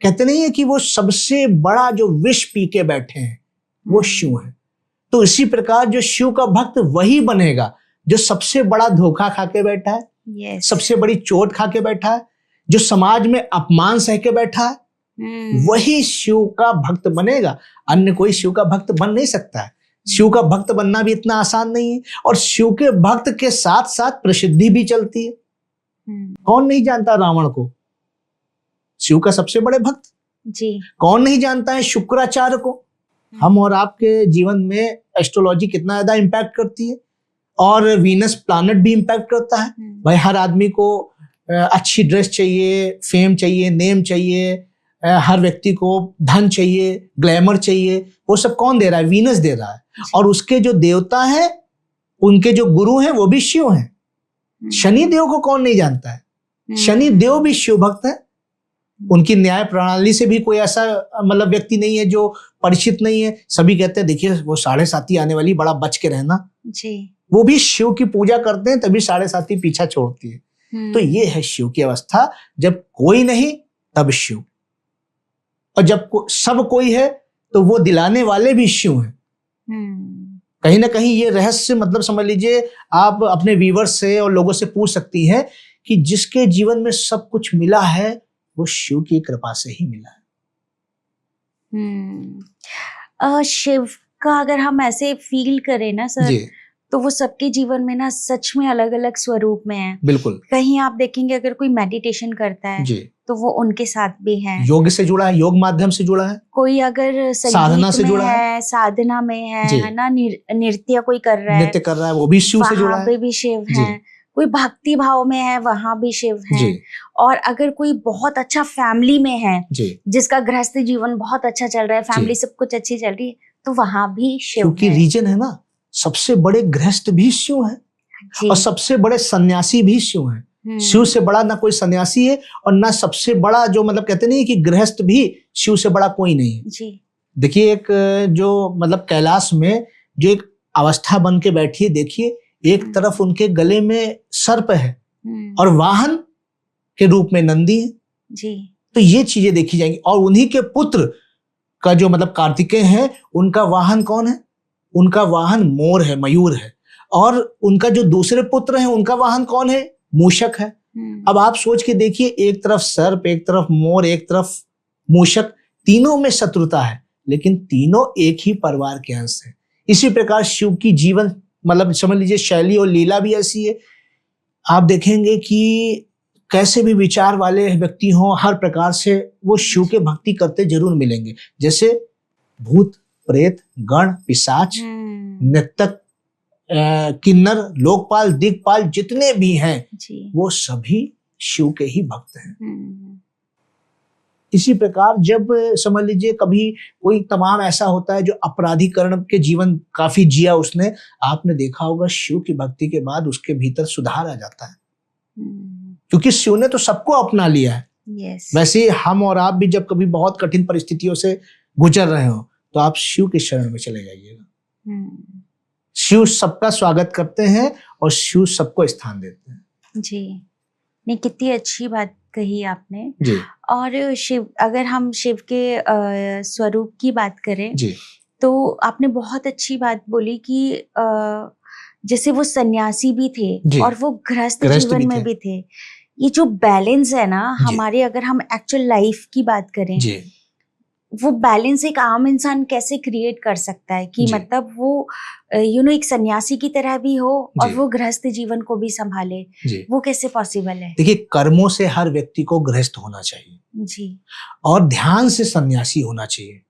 कहते नहीं है कि वो सबसे बड़ा जो विष पी के बैठे हैं वो शिव है, तो इसी प्रकार जो शिव का भक्त वही बनेगा जो सबसे बड़ा धोखा खा के बैठा है, सबसे बड़ी चोट खा के बैठा है, जो समाज में अपमान सह के बैठा है, वही शिव का भक्त बनेगा। अन्य कोई शिव का भक्त बन नहीं सकता है। शिव का भक्त बनना भी इतना आसान नहीं है और शिव के भक्त के साथ साथ प्रसिद्धि भी चलती है। कौन नहीं जानता रावण को, शिव का सबसे बड़े भक्त जी। कौन नहीं जानता है शुक्राचार्य को। हम और आपके जीवन में एस्ट्रोलॉजी कितना ज्यादा इंपैक्ट करती है और वीनस प्लैनेट भी इंपैक्ट करता है। भाई हर आदमी को अच्छी ड्रेस चाहिए, फेम चाहिए, नेम चाहिए, हर व्यक्ति को धन चाहिए, ग्लैमर चाहिए, वो सब कौन दे रहा है? वीनस दे रहा है। और उसके जो देवता हैं, उनके जो गुरु हैं वो भी शिव हैं। शनि देव को कौन नहीं जानता है? शनि देव भी शिव भक्त है। उनकी न्याय प्रणाली से भी कोई ऐसा मतलब व्यक्ति नहीं है जो परिचित नहीं है। सभी कहते हैं देखिए वो 7.5 आने वाली, बड़ा बच के रहना जी। वो भी शिव की पूजा करते हैं तभी 7.5 पीछा छोड़ती है। तो ये है शिव की अवस्था, जब कोई नहीं तब शिव, और जब सब कोई है तो वो दिलाने वाले भी शिव हैं। कहीं ना कहीं ये रहस्य मतलब समझ लीजिए, आप अपने व्यूअर्स से और लोगों से पूछ सकती हैं कि जिसके जीवन में सब कुछ मिला है वो शिव की कृपा से ही मिला है। शिव का अगर हम ऐसे फील करें ना सर, तो वो सबके जीवन में ना सच में अलग अलग स्वरूप में है। बिल्कुल। कहीं आप देखेंगे अगर कोई मेडिटेशन करता है तो वो उनके साथ भी है, योग से जुड़ा है, योग माध्यम से जुड़ा है। कोई अगर साधना से जुड़ा है, साधना में है ना, नृत्य कोई कर रहा है, नृत्य कर रहा है, वो भी शिव से जुड़ा है, वहां भी शिव है। कोई भक्ति भाव में है, वहां भी शिव है। और अगर कोई बहुत अच्छा फैमिली में है, जिसका गृहस्थ जीवन बहुत अच्छा चल रहा है, फैमिली सब कुछ अच्छी चल रही है, तो वहां भी शिव की रीजन है ना। सबसे बड़े गृहस्थ भी शिव है और सबसे बड़े सन्यासी भी शिव है। शिव से बड़ा ना कोई सन्यासी है और ना सबसे बड़ा जो मतलब कहते नहीं कि गृहस्थ भी शिव से बड़ा कोई नहीं है। देखिए एक जो मतलब कैलाश में जो एक अवस्था बन के बैठी है, देखिए एक तरफ उनके गले में सर्प है और वाहन के रूप में नंदी है जी। तो ये चीजें देखी जाएंगी। और उन्हीं के पुत्र का जो मतलब कार्तिकेय है, उनका वाहन कौन है? उनका वाहन मोर है, मयूर है। और उनका जो दूसरे पुत्र है उनका वाहन कौन है? मूषक है। अब आप सोच के देखिए, एक तरफ सर्प, एक तरफ मोर, एक तरफ मूषक, तीनों में शत्रुता है, लेकिन तीनों एक ही परिवार के अंश है। इसी प्रकार शिव की जीवन मतलब समझ लीजिए शैली और लीला भी ऐसी है। आप देखेंगे कि कैसे भी विचार वाले व्यक्ति हों, हर प्रकार से वो शिव के भक्ति करते जरूर मिलेंगे। जैसे भूत, प्रेत, गण, पिशाच, नृतक, किन्नर, लोकपाल, दिक्पाल, जितने भी हैं वो सभी शिव के ही भक्त हैं। इसी प्रकार जब समझ लीजिए कभी कोई तमाम ऐसा होता है जो अपराधीकरण के जीवन काफी जिया उसने, आपने देखा होगा शिव की भक्ति के बाद उसके भीतर सुधार आ जाता है, क्योंकि शिव ने तो सबको अपना लिया है। वैसे हम और आप भी जब कभी बहुत कठिन परिस्थितियों से गुजर रहे हो तो आप शिव के शरण में चले जाइएगा। शिव सबका स्वागत करते हैं और शिव सबको स्थान देते हैं। जी, नहीं, कितनी अच्छी बात कही आपने जी। और शिव, अगर हम शिव के स्वरूप की बात करें जी, तो आपने बहुत अच्छी बात बोली कि जैसे वो सन्यासी भी थे और वो गृहस्थ जीवन में भी थे। ये जो बैलेंस है ना हमारे, अगर हम एक्चुअल लाइफ की बात करें जी, वो बैलेंस एक आम इंसान कैसे क्रिएट कर सकता है कि मतलब वो एक सन्यासी की तरह भी हो और वो गृहस्थ जीवन को भी संभाले, वो कैसे पॉसिबल है? देखिए, कर्मों से हर व्यक्ति को गृहस्थ होना चाहिए जी, और ध्यान से सन्यासी होना चाहिए।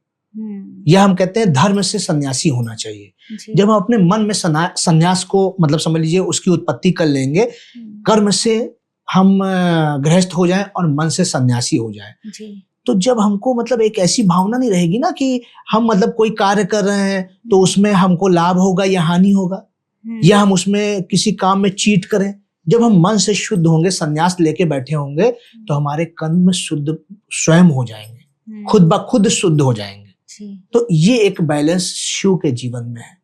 यह हम कहते हैं धर्म से सन्यासी होना चाहिए। जब हम अपने मन में सन्यास को मतलब समझ लीजिए उसकी उत्पत्ति कर लेंगे, कर्म से हम गृहस्थ हो जाएं और मन से सन्यासी हो जाएं, तो जब हमको मतलब एक ऐसी भावना नहीं रहेगी ना कि हम मतलब कोई कार्य कर रहे हैं तो उसमें हमको लाभ होगा या हानि होगा, या हम उसमें किसी काम में चीट करें। जब हम मन से शुद्ध होंगे, सन्यास लेके बैठे होंगे, तो हमारे कर्म शुद्ध स्वयं हो जाएंगे, खुद ब खुद शुद्ध हो जाएंगे। तो ये एक बैलेंस शिव के जीवन में है।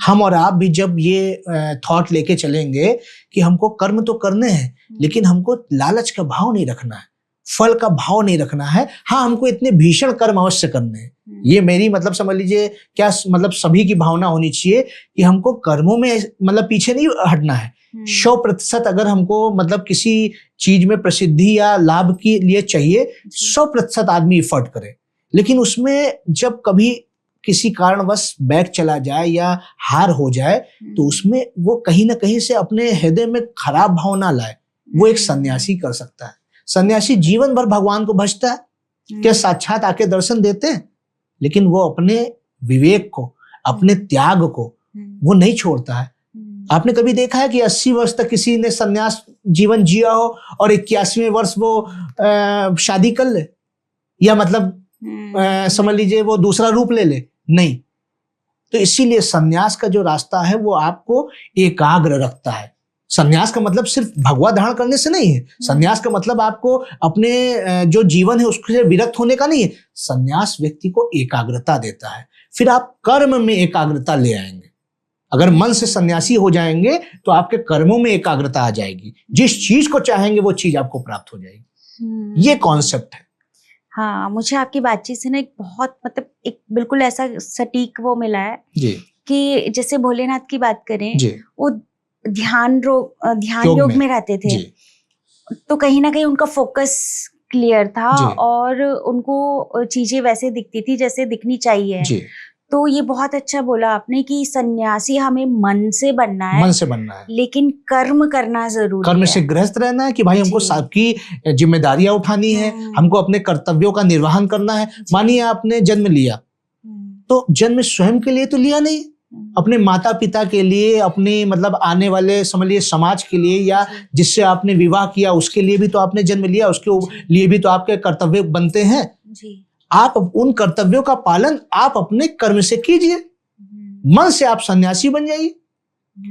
हम और आप भी जब ये थॉट लेके चलेंगे कि हमको कर्म तो करने हैं, लेकिन हमको लालच का भाव नहीं रखना है, फल का भाव नहीं रखना है। हाँ, हमको इतने भीषण कर्म अवश्य करने हैं, ये मेरी मतलब समझ लीजिए क्या मतलब सभी की भावना होनी चाहिए कि हमको कर्मों में मतलब पीछे नहीं हटना है। 100% अगर हमको मतलब किसी चीज में प्रसिद्धि या लाभ के लिए चाहिए, 100% आदमी एफर्ट करे, लेकिन उसमें जब कभी किसी कारणवश बैक चला जाए या हार हो जाए तो उसमें वो कहीं ना कहीं से अपने हृदय में खराब भाव ना लाए। वो एक सन्यासी कर सकता है। सन्यासी जीवन भर भगवान को भजता है, क्या साक्षात आके दर्शन देते हैं, लेकिन वो अपने विवेक को, अपने त्याग को वो नहीं छोड़ता है। आपने कभी देखा है कि 80 वर्ष तक किसी ने सन्यास जीवन जिया हो और 81वें वर्ष वो शादी कर ले, या मतलब समझ लीजिए वो दूसरा रूप ले ले? नहीं। तो इसीलिए सन्यास का जो रास्ता है वो आपको एकाग्र रखता है। सन्यास का मतलब सिर्फ भगवा धारण करने से नहीं है। सन्यास का मतलब आपको अपने जो जीवन है उससे विरक्त होने का नहीं है। सन्यास व्यक्ति को एकाग्रता देता है, फिर आप कर्म में एकाग्रता ले आएंगे। अगर मन से सन्यासी हो जाएंगे तो आपके कर्मों में एकाग्रता आ जाएगी, जिस चीज को चाहेंगे वो चीज आपको प्राप्त हो जाएगी। ये कॉन्सेप्ट है। हाँ, मुझे आपकी बातचीत से ना एक बहुत मतलब एक बिल्कुल ऐसा सटीक वो मिला है जी, कि जैसे भोलेनाथ की बात करें जी, वो ध्यान योग में रहते थे, तो कहीं ना कहीं उनका फोकस क्लियर था और उनको चीजें वैसे दिखती थी जैसे दिखनी चाहिए जी। तो ये बहुत अच्छा बोला आपने कि सन्यासी हमें मन से बनना है, लेकिन कर्म करना जरूरी है। कर्म से गृहस्थ रहना है कि भाई हमको सबकी जिम्मेदारियां उठानी है, हमको अपने कर्तव्यों का निर्वहन करना है। मानिए आपने जन्म लिया, तो जन्म स्वयं के लिए तो लिया नहीं, अपने माता पिता के लिए, अपने मतलब आने वाले समझ लिए समाज के लिए, या जिससे आपने विवाह किया उसके लिए भी तो आपने जन्म लिया, उसके लिए भी तो आपके कर्तव्य बनते हैं जी। आप उन कर्तव्यों का पालन आप अपने कर्म से कीजिए, मन से आप सन्यासी बन जाइए।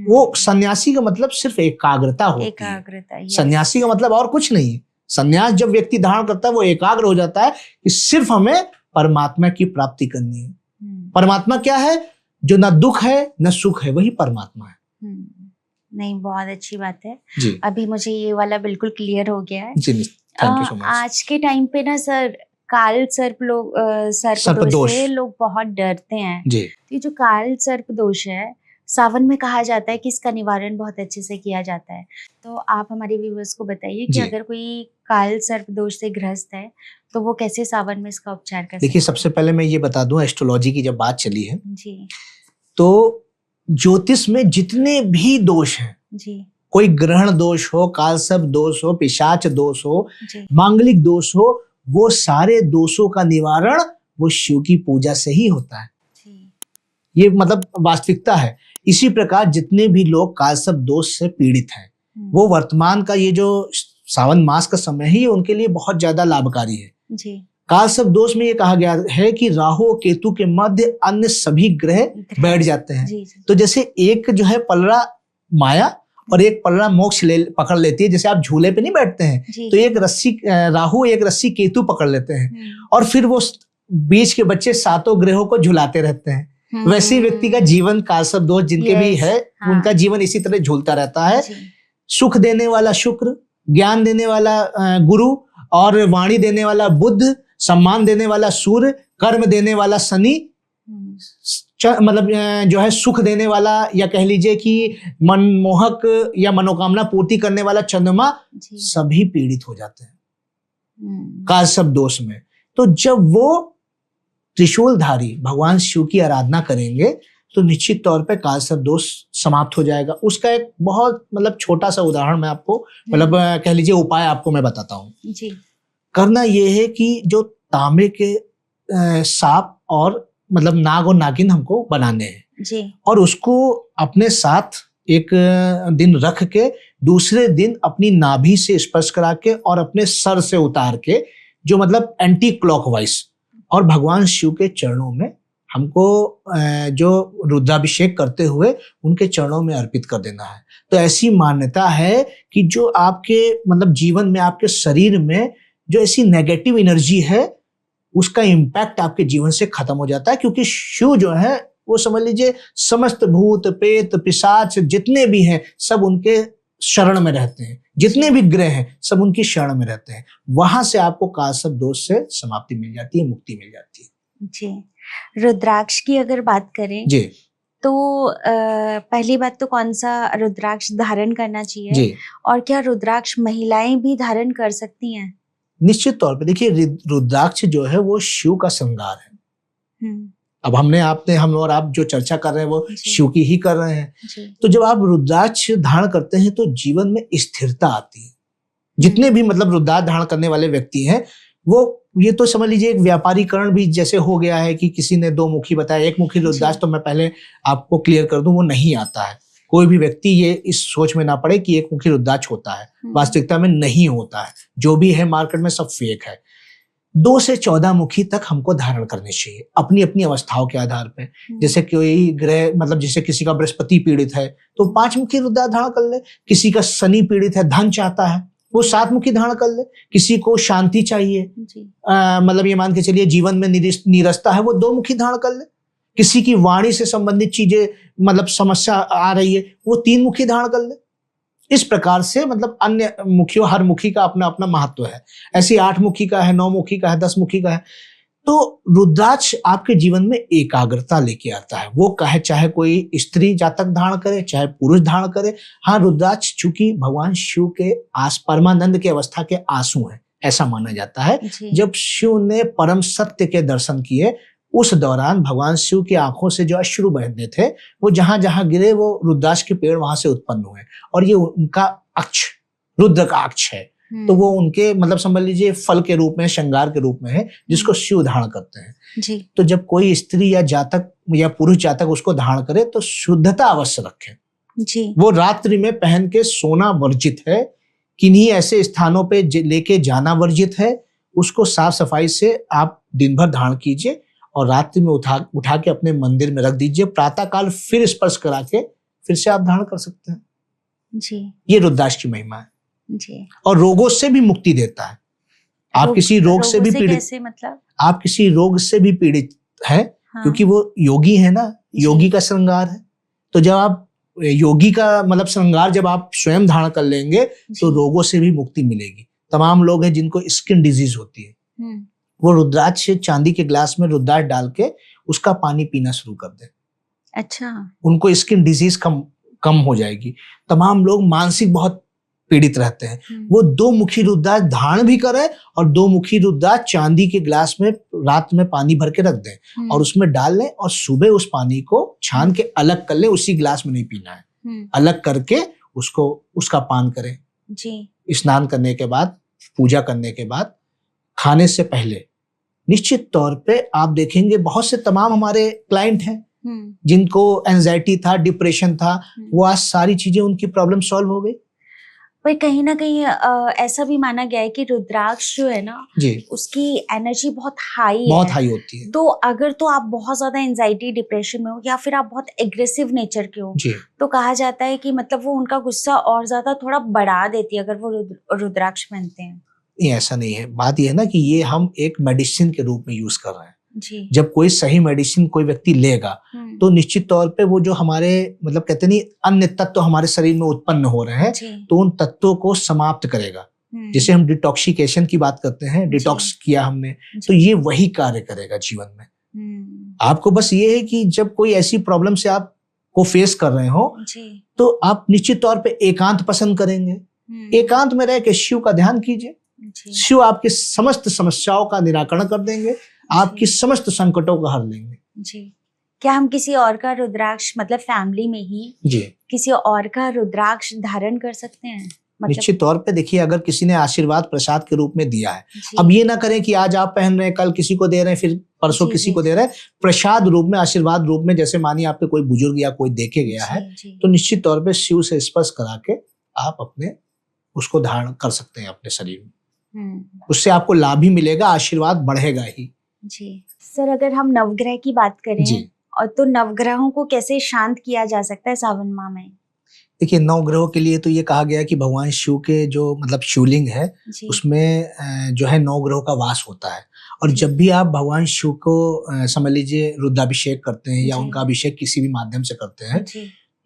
वो सन्यासी का मतलब सिर्फ एकाग्रता होती है। सन्यासी का मतलब और कुछ नहीं है। सन्यास जब व्यक्ति धारण करता है वो एकाग्र हो जाता है कि सिर्फ हमें परमात्मा की प्राप्ति करनी है। परमात्मा क्या है? जो न दुख है न सुख है, वही परमात्मा है। नहीं, बहुत अच्छी बात है जी। अभी मुझे ये वाला बिल्कुल क्लियर हो गया है जी। Thank you so much. आज के टाइम पे ना सर, काल सर्पदोष से लोग बहुत डरते हैं जी। तो ये जो काल सर्पदोष है, सावन में कहा जाता है कि इसका निवारण बहुत अच्छे से किया जाता है। तो आप हमारे व्यूअर्स को बताइए कि अगर कोई काल सर्पदोष से ग्रस्त है तो वो कैसे सावन में इसका उपचार कर सकते हैं? देखिए, सबसे पहले मैं ये बता दूं, एस्ट्रोलॉजी की जब बात चली है जी, तो ज्योतिष में जितने भी दोष हैं जी, कोई ग्रहण दोष हो, काल सर्प दोष हो, पिशाच दोष हो, मांगलिक दोष हो, वो सारे दोषों का निवारण वो शिव की पूजा से ही होता है। ये मतलब वास्तविकता है। इसी प्रकार जितने भी लोग कालसर्प दोष से पीड़ित हैं, वो वर्तमान का ये जो सावन मास का समय है ये उनके लिए बहुत ज्यादा लाभकारी है। जी। काल सर्प दोष में ये कहा गया है कि राहु और केतु के मध्य अन्य सभी ग्रह बैठ जाते हैं। जी, जी। तो जैसे एक जो है पलड़ा माया और एक पलड़ा मोक्ष पकड़ लेती है, जैसे आप झूले पे नहीं बैठते हैं तो एक रस्सी राहु एक रस्सी केतु पकड़ लेते हैं और फिर वो बीच के बच्चे सातों ग्रहों को झुलाते रहते हैं। वैसे ही व्यक्ति का जीवन काल सर्प दोष जिनके भी है उनका जीवन इसी तरह झूलता रहता है। सुख देने वाला शुक्र, ज्ञान देने वाला गुरु और वाणी देने वाला बुध, सम्मान देने वाला सूर्य, कर्म देने वाला शनि, मतलब जो है सुख देने वाला या कह लीजिए कि मनमोहक या मनोकामना पूर्ति करने वाला चंद्रमा, सभी पीड़ित हो जाते हैं काल सर्प दोष में। तो जब वो त्रिशूलधारी भगवान शिव की आराधना करेंगे तो निश्चित तौर पे काल सर्प दोष समाप्त हो जाएगा। उसका एक बहुत मतलब छोटा सा उदाहरण मैं आपको मतलब कह लीजिए उपाय आपको मैं बताता हूँ जी। करना ये है कि जो तांबे के सांप और मतलब नाग और नागिन हमको बनाने हैं जी। और उसको अपने साथ एक दिन रख के दूसरे दिन अपनी नाभि से स्पर्श करा के और अपने सर से उतार के जो मतलब एंटी क्लॉकवाइज और भगवान शिव के चरणों में हमको जो रुद्राभिषेक करते हुए उनके चरणों में अर्पित कर देना है। तो ऐसी मान्यता है कि जो आपके मतलब जीवन में आपके शरीर में जो ऐसी नेगेटिव एनर्जी है उसका इम्पैक्ट आपके जीवन से खत्म हो जाता है, क्योंकि शिव जो है वो समझ लीजिए समस्त भूत प्रेत पिशाच जितने भी हैं सब उनके शरण में रहते हैं, जितने भी ग्रह हैं सब उनकी शरण में रहते हैं। वहां से आपको काल सर्प दोष से समाप्ति मिल जाती है, मुक्ति मिल जाती है जी। रुद्राक्ष की अगर बात करें जी तो पहली बात तो कौन सा रुद्राक्ष धारण करना चाहिए जी। और क्या रुद्राक्ष महिलाएं भी धारण कर सकती हैं? निश्चित तौर पे देखिए रुद्राक्ष जो है वो शिव का श्रृंगार है। अब हम और आप जो चर्चा कर रहे हैं वो शिव की ही कर रहे हैं। तो जब आप रुद्राक्ष धारण करते हैं तो जीवन में स्थिरता आती है। जितने भी मतलब रुद्राक्ष धारण करने वाले व्यक्ति हैं वो ये तो समझ लीजिए एक व्यापारीकरण भी जैसे हो गया है कि किसी ने दो मुखी बताया, एक मुखी रुद्राक्ष तो मैं पहले आपको क्लियर कर दूं वो नहीं आता है। कोई भी व्यक्ति ये इस सोच में ना पड़े कि एक मुखी रुद्राक्ष होता है, वास्तविकता में नहीं होता है। जो भी है मार्केट में सब फेक है। 2 से 14 मुखी तक हमको धारण करने चाहिए अपनी अपनी अवस्थाओं के आधार पे। जैसे कोई ग्रह मतलब जैसे किसी का बृहस्पति पीड़ित है तो 5 मुखी रुद्राक्ष धारण कर ले, किसी का शनि पीड़ित है धन चाहता है वो 7 मुखी धारण कर ले, किसी को शांति चाहिए मतलब ये मान के चलिए जीवन में नीरसता है वो 2 मुखी धारण कर ले, किसी की वाणी से संबंधित चीजें मतलब समस्या आ रही है वो 3 मुखी धारण कर ले। इस प्रकार से मतलब अन्य मुखियों हर मुखी का अपना अपना महत्व है। ऐसे 8 मुखी का है, 9 मुखी का है, 10 मुखी का है। तो रुद्राक्ष आपके जीवन में एकाग्रता लेके आता है। वो चाहे कोई स्त्री जातक धारण करे चाहे पुरुष धारण करे। हाँ, रुद्राक्ष चूंकि भगवान शिव के परमानंद के अवस्था के आंसू हैं ऐसा माना जाता है। जब शिव ने परम सत्य के दर्शन किए उस दौरान भगवान शिव की आंखों से जो अश्रु बहते थे वो जहां जहां गिरे वो रुद्राक्ष के पेड़ वहां से उत्पन्न हुए और ये उनका अक्ष रुद्र का अक्ष है। तो वो उनके मतलब समझ लीजिए फल के रूप में श्रृंगार के रूप में है जिसको शिव धारण करते हैं जी। तो जब कोई स्त्री या जातक या पुरुष जातक उसको धारण करे तो शुद्धता अवश्य रखें जी। वो रात्रि में पहन के सोना वर्जित है, किन्हीं ऐसे स्थानों पे लेके जाना वर्जित है। उसको साफ सफाई से आप दिन भर धारण कीजिए और रात्रि में उठा के अपने मंदिर में रख दीजिए। प्रातः काल फिर स्पर्श करा के फिर से आप धारण कर सकते हैं जी। ये रुद्राक्ष की महिमा है जी। और रोगों से भी मुक्ति देता है। आप किसी रोग से भी पीड़ित मतलब आप किसी रोग से भी पीड़ित है हाँ। क्योंकि वो योगी है ना, योगी का श्रृंगार है। तो जब आप योगी का मतलब श्रृंगार जब आप स्वयं धारण कर लेंगे तो रोगों से भी मुक्ति मिलेगी। तमाम लोग हैं जिनको स्किन डिजीज होती है वो रुद्राक्ष चांदी के ग्लास में रुद्राक्ष डाल के उसका पानी पीना शुरू कर दे। अच्छा, उनको स्किन डिजीज कम हो जाएगी। तमाम लोग मानसिक बहुत पीड़ित रहते हैं वो 2 मुखी रुद्राक्ष धारण भी करें और 2 मुखी रुद्राक्ष चांदी के ग्लास में रात में पानी भर के रख दें और उसमें डाल लें और सुबह उस पानी को छान के अलग कर लें। उसी ग्लास में नहीं पीना है, अलग करके उसको उसका पान करें जी। स्नान करने के बाद, पूजा करने के बाद, खाने से पहले निश्चित तौर पे आप देखेंगे बहुत से तमाम हमारे क्लाइंट हैं जिनको एंजाइटी था, डिप्रेशन था, वो आज सारी चीजें उनकी प्रॉब्लम सॉल्व हो गई। पर कहीं ना कहीं ऐसा भी माना गया है कि रुद्राक्ष जो है ना जी, उसकी एनर्जी बहुत हाई होती है। तो अगर तो आप बहुत ज्यादा एंजाइटी डिप्रेशन में हो या फिर आप बहुत एग्रेसिव नेचर के हो जी, तो कहा जाता है कि मतलब वो उनका गुस्सा और ज्यादा थोड़ा बढ़ा देती है अगर वो रुद्राक्ष पहनते हैं। नहीं, ऐसा नहीं है। बात यह है ना कि ये हम एक मेडिसिन के रूप में यूज कर रहे हैं। जी। जब कोई सही मेडिसिन कोई व्यक्ति लेगा तो निश्चित तौर पे वो जो हमारे मतलब कहते नहीं अन्य तत्व हमारे शरीर में उत्पन्न हो रहे हैं तो उन तत्वों को समाप्त करेगा। जैसे हम डिटॉक्सिकेशन की बात करते हैं, डिटॉक्स किया हमने, तो ये वही कार्य करेगा जीवन में। आपको बस ये है कि जब कोई ऐसी प्रॉब्लम से आप को फेस कर रहे हो तो आप निश्चित तौर पे एकांत पसंद करेंगे। एकांत में रह के शिव का ध्यान कीजिए। शिव आपकी समस्त समस्याओं का निराकरण कर देंगे, आपकी समस्त संकटों को हर लेंगे। जी। क्या हम किसी और का रुद्राक्ष मतलब फैमिली में ही जी किसी और का रुद्राक्ष धारण कर सकते हैं? मतलब निश्चित तौर पे देखिए, अगर किसी ने आशीर्वाद प्रसाद के रूप में दिया है, अब ये ना करें कि आज आप पहन रहे हैं, कल किसी को दे रहे हैं, फिर परसों किसी को दे रहे हैं। प्रसाद रूप में, आशीर्वाद रूप में, जैसे मानिए आपके कोई बुजुर्ग या कोई देके गया है तो निश्चित तौर पे शिव से स्पर्श करा के आप अपने उसको धारण कर सकते हैं अपने शरीर में। उससे आपको लाभ ही मिलेगा, आशीर्वाद बढ़ेगा ही। जी सर, अगर हम नवग्रह की बात करें और तो नवग्रहों को कैसे शांत किया जा सकता है सावन माह में? देखिए, नवग्रहों के लिए तो ये कहा गया है कि भगवान शिव के जो मतलब शिवलिंग है उसमें जो है नवग्रहों का वास होता है। और जब भी आप भगवान शिव को समझ लीजिए रुद्राभिषेक करते हैं या उनका अभिषेक किसी भी माध्यम से करते हैं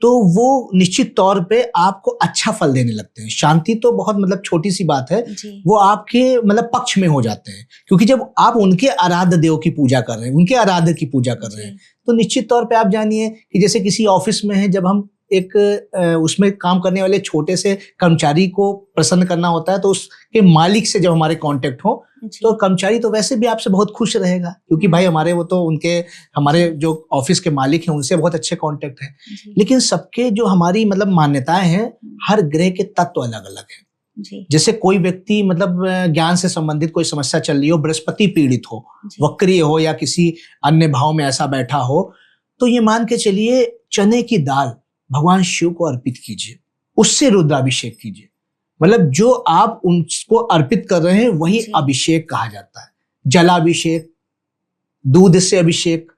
तो वो निश्चित तौर पे आपको अच्छा फल देने लगते हैं। शांति तो बहुत मतलब छोटी सी बात है, वो आपके मतलब पक्ष में हो जाते हैं, क्योंकि जब आप उनके आराध्य देव की पूजा कर रहे हैं, उनके आराध्य की पूजा कर रहे हैं तो निश्चित तौर पे आप जानिए कि जैसे किसी ऑफिस में है, जब हम एक उसमें काम करने वाले छोटे से कर्मचारी को प्रसन्न करना होता है तो उसके मालिक से जब हमारे कांटेक्ट हो तो कर्मचारी तो वैसे भी आपसे बहुत खुश रहेगा, क्योंकि भाई हमारे वो तो उनके हमारे जो ऑफिस के मालिक हैं उनसे बहुत अच्छे कांटेक्ट हैं। लेकिन सबके जो हमारी मतलब मान्यताएं हैं, हर ग्रह के तत्व अलग अलग हैं। जैसे कोई व्यक्ति मतलब ज्ञान से संबंधित कोई समस्या चल रही हो, बृहस्पति पीड़ित हो, वक्रीय हो या किसी अन्य भाव में ऐसा बैठा हो, तो ये मान के चलिए चने की दाल भगवान शिव को अर्पित कीजिए, उससे रुद्राभिषेक कीजिए। मतलब जो आप उनको अर्पित कर रहे हैं वही अभिषेक कहा जाता है। जलाभिषेक, दूध से अभिषेक।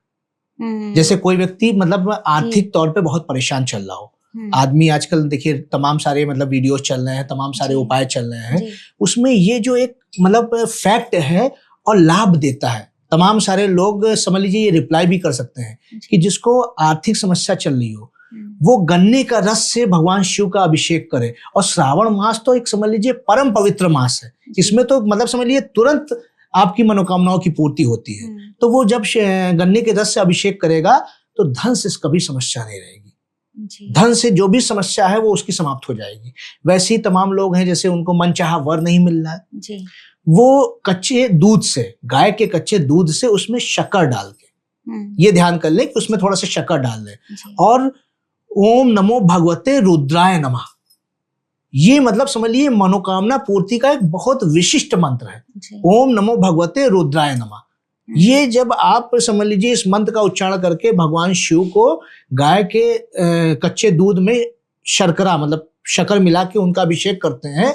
जैसे कोई व्यक्ति मतलब आर्थिक तौर पे बहुत परेशान चल रहा हो, आदमी आजकल देखिए तमाम सारे मतलब वीडियोस चल रहे हैं, तमाम सारे उपाय चल रहे हैं, उसमें ये जो एक मतलब फैक्ट है और लाभ देता है। तमाम सारे लोग समझ लीजिए ये रिप्लाई भी कर सकते हैं कि जिसको आर्थिक समस्या चल रही हो वो गन्ने का रस से भगवान शिव का अभिषेक करे। और श्रावण मास तो एक समझ लीजिए परम पवित्र मास है, इसमें तो मतलब समझ लीजिए तुरंत आपकी मनोकामनाओं की पूर्ति होती है। तो वो जब गन्ने के रस से अभिषेक करेगा तो धन से कभी समस्या नहीं रहेगी, धन से जो भी समस्या है वो उसकी समाप्त हो जाएगी। वैसे ही तमाम लोग हैं जैसे उनको मनचाहा वर नहीं मिल रहा है, वो कच्चे दूध से, गाय के कच्चे दूध से उसमें शक्कर डाल के, ये ध्यान कर ले कि उसमें थोड़ा सा शक्कर डाल ले और ओम नमो भगवते रुद्राय नमः, ये मतलब समझ लीजिए मनोकामना पूर्ति का एक बहुत विशिष्ट मंत्र है। ओम नमो भगवते रुद्राय नमः, ये जब आप समझ लीजिए इस मंत्र का उच्चारण करके भगवान शिव को गाय के कच्चे दूध में शर्करा मतलब शक्कर मिला के उनका अभिषेक करते हैं,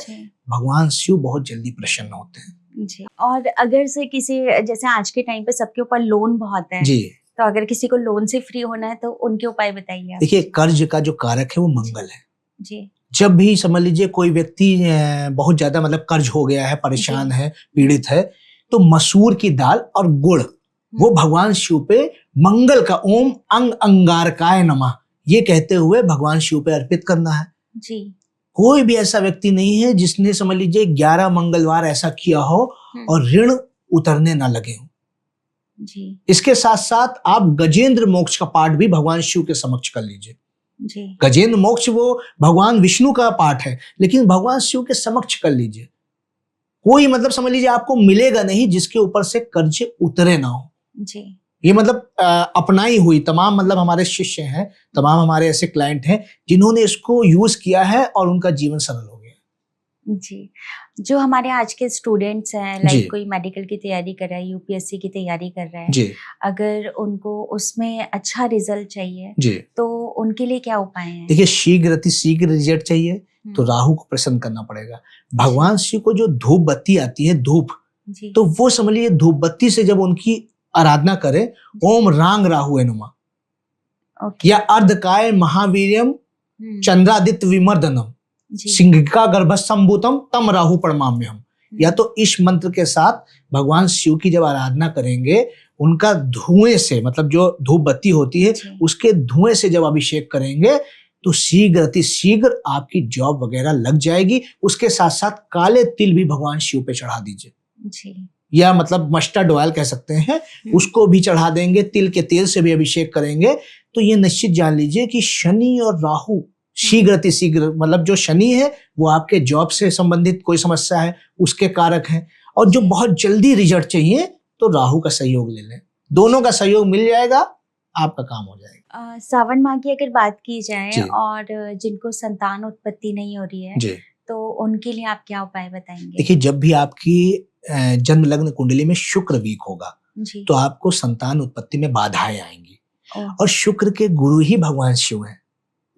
भगवान शिव बहुत जल्दी प्रसन्न होते हैं। जी। और अगर से किसी जैसे आज के टाइम पे सबके ऊपर लोन बहुत है जी, तो अगर किसी को लोन से फ्री होना है तो उनके उपाय बताइए। देखिए, कर्ज का जो कारक है वो मंगल है जी। जब भी समझ लीजिए कोई व्यक्ति बहुत ज्यादा मतलब कर्ज हो गया है, परेशान है, पीड़ित है, तो मसूर की दाल और गुड़ वो भगवान शिव पे मंगल का ओम अंग अंगारकाय नमः ये कहते हुए भगवान शिव पे अर्पित करना है। जी। कोई भी ऐसा व्यक्ति नहीं है जिसने समझ लीजिए 11 मंगलवार ऐसा किया हो और ऋण उतरने ना लगे हो। जी। इसके साथ साथ आप गजेंद्र मोक्ष का पाठ भी भगवान शिव के समक्ष कर लीजिए। जी। गजेंद्र मोक्ष वो भगवान विष्णु का पाठ है, लेकिन भगवान शिव के समक्ष कर लीजिए। कोई मतलब समझ लीजिए आपको मिलेगा नहीं जिसके ऊपर से कर्ज उतरे ना हो। जी। ये मतलब अपनाई हुई तमाम मतलब हमारे शिष्य हैं, तमाम हमारे ऐसे क्लाइंट हैं जिन्होंने इसको यूज किया है और उनका जीवन सरल हो गया। जी। जो हमारे आज के स्टूडेंट्स हैं, लाइक कोई मेडिकल की तैयारी कर रहा है, यूपीएससी की तैयारी कर रहा है जी, अगर उनको उसमें अच्छा रिजल्ट चाहिए जी, तो उनके लिए क्या उपाय हैं? देखिए, शीघ्र अति शीघ्र रिजल्ट चाहिए, तो राहु को प्रसन्न करना पड़ेगा। भगवान शिव को जो धूप बत्ती आती है, धूप, तो वो समझ लीजिए धूप बत्ती से जब उनकी आराधना करें, ओम रांग राहु नुमा या अर्धकाय महावीर्यम चंद्रादित्य विमर्दनम सिंहिका गर्भसंभूतम तम राहु परमाम्यहम, या तो इस मंत्र के साथ भगवान शिव की जब आराधना करेंगे, उनका धुएं से, मतलब जो धूप बत्ती होती है उसके धुएं से जब अभिषेक करेंगे तो शीघ्र अति शीघ्र आपकी जॉब वगैरह लग जाएगी। उसके साथ साथ काले तिल भी भगवान शिव पे चढ़ा दीजिए, या मतलब मस्टर्ड ऑयल कह सकते हैं, उसको भी चढ़ा देंगे, तिल के तेल से भी अभिषेक करेंगे। तो ये निश्चित जान लीजिए कि शनि और राहु शीघ्र अति शीघ्र, मतलब जो शनि है वो आपके जॉब से संबंधित कोई समस्या है उसके कारक हैं, और जो बहुत जल्दी रिजल्ट चाहिए तो राहु का सहयोग ले लें। दोनों का सहयोग मिल जाएगा, आपका काम हो जाएगा। सावन माह की अगर बात की जाए और जिनको संतान उत्पत्ति नहीं हो रही है तो उनके लिए आप क्या उपाय बताएंगे? देखिए, जब भी आपकी जन्म लग्न कुंडली में शुक्र वीक होगा तो आपको संतान उत्पत्ति में बाधाएं आएंगी, और शुक्र के गुरु ही भगवान शिव हैं,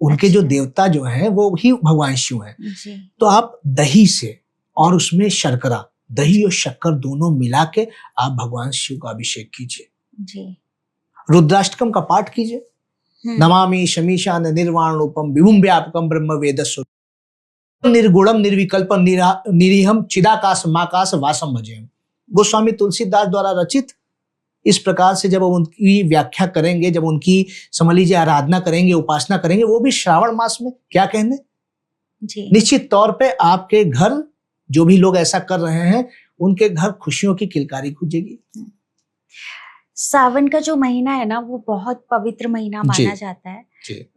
उनके जो देवता जो हैं वो ही भगवान शिव हैं। तो आप दही से और उसमें शर्करा, दही और शक्कर दोनों मिला के आप भगवान शिव का अभिषेक कीजिए, रुद्राष्टकम का पाठ कीजिए, नमामि शमीशान निर्वाण रूपम विभुम व्यापकम ब्रह्म वेदस्व निर्गुणम निर्विकल्प निरीहम चिदाकाश माकाश वासम भजेम। गोस्वामी तुलसीदास द्वारा रचित इस प्रकार से जब उनकी व्याख्या करेंगे, जब उनकी समझ लीजिए आराधना करेंगे, उपासना करेंगे, वो भी श्रावण मास में, क्या कहने, निश्चित तौर पे आपके घर, जो भी लोग ऐसा कर रहे हैं उनके घर खुशियों की किलकारी गूंजेगी। सावन का जो महीना है ना वो बहुत पवित्र महीना माना जाता है,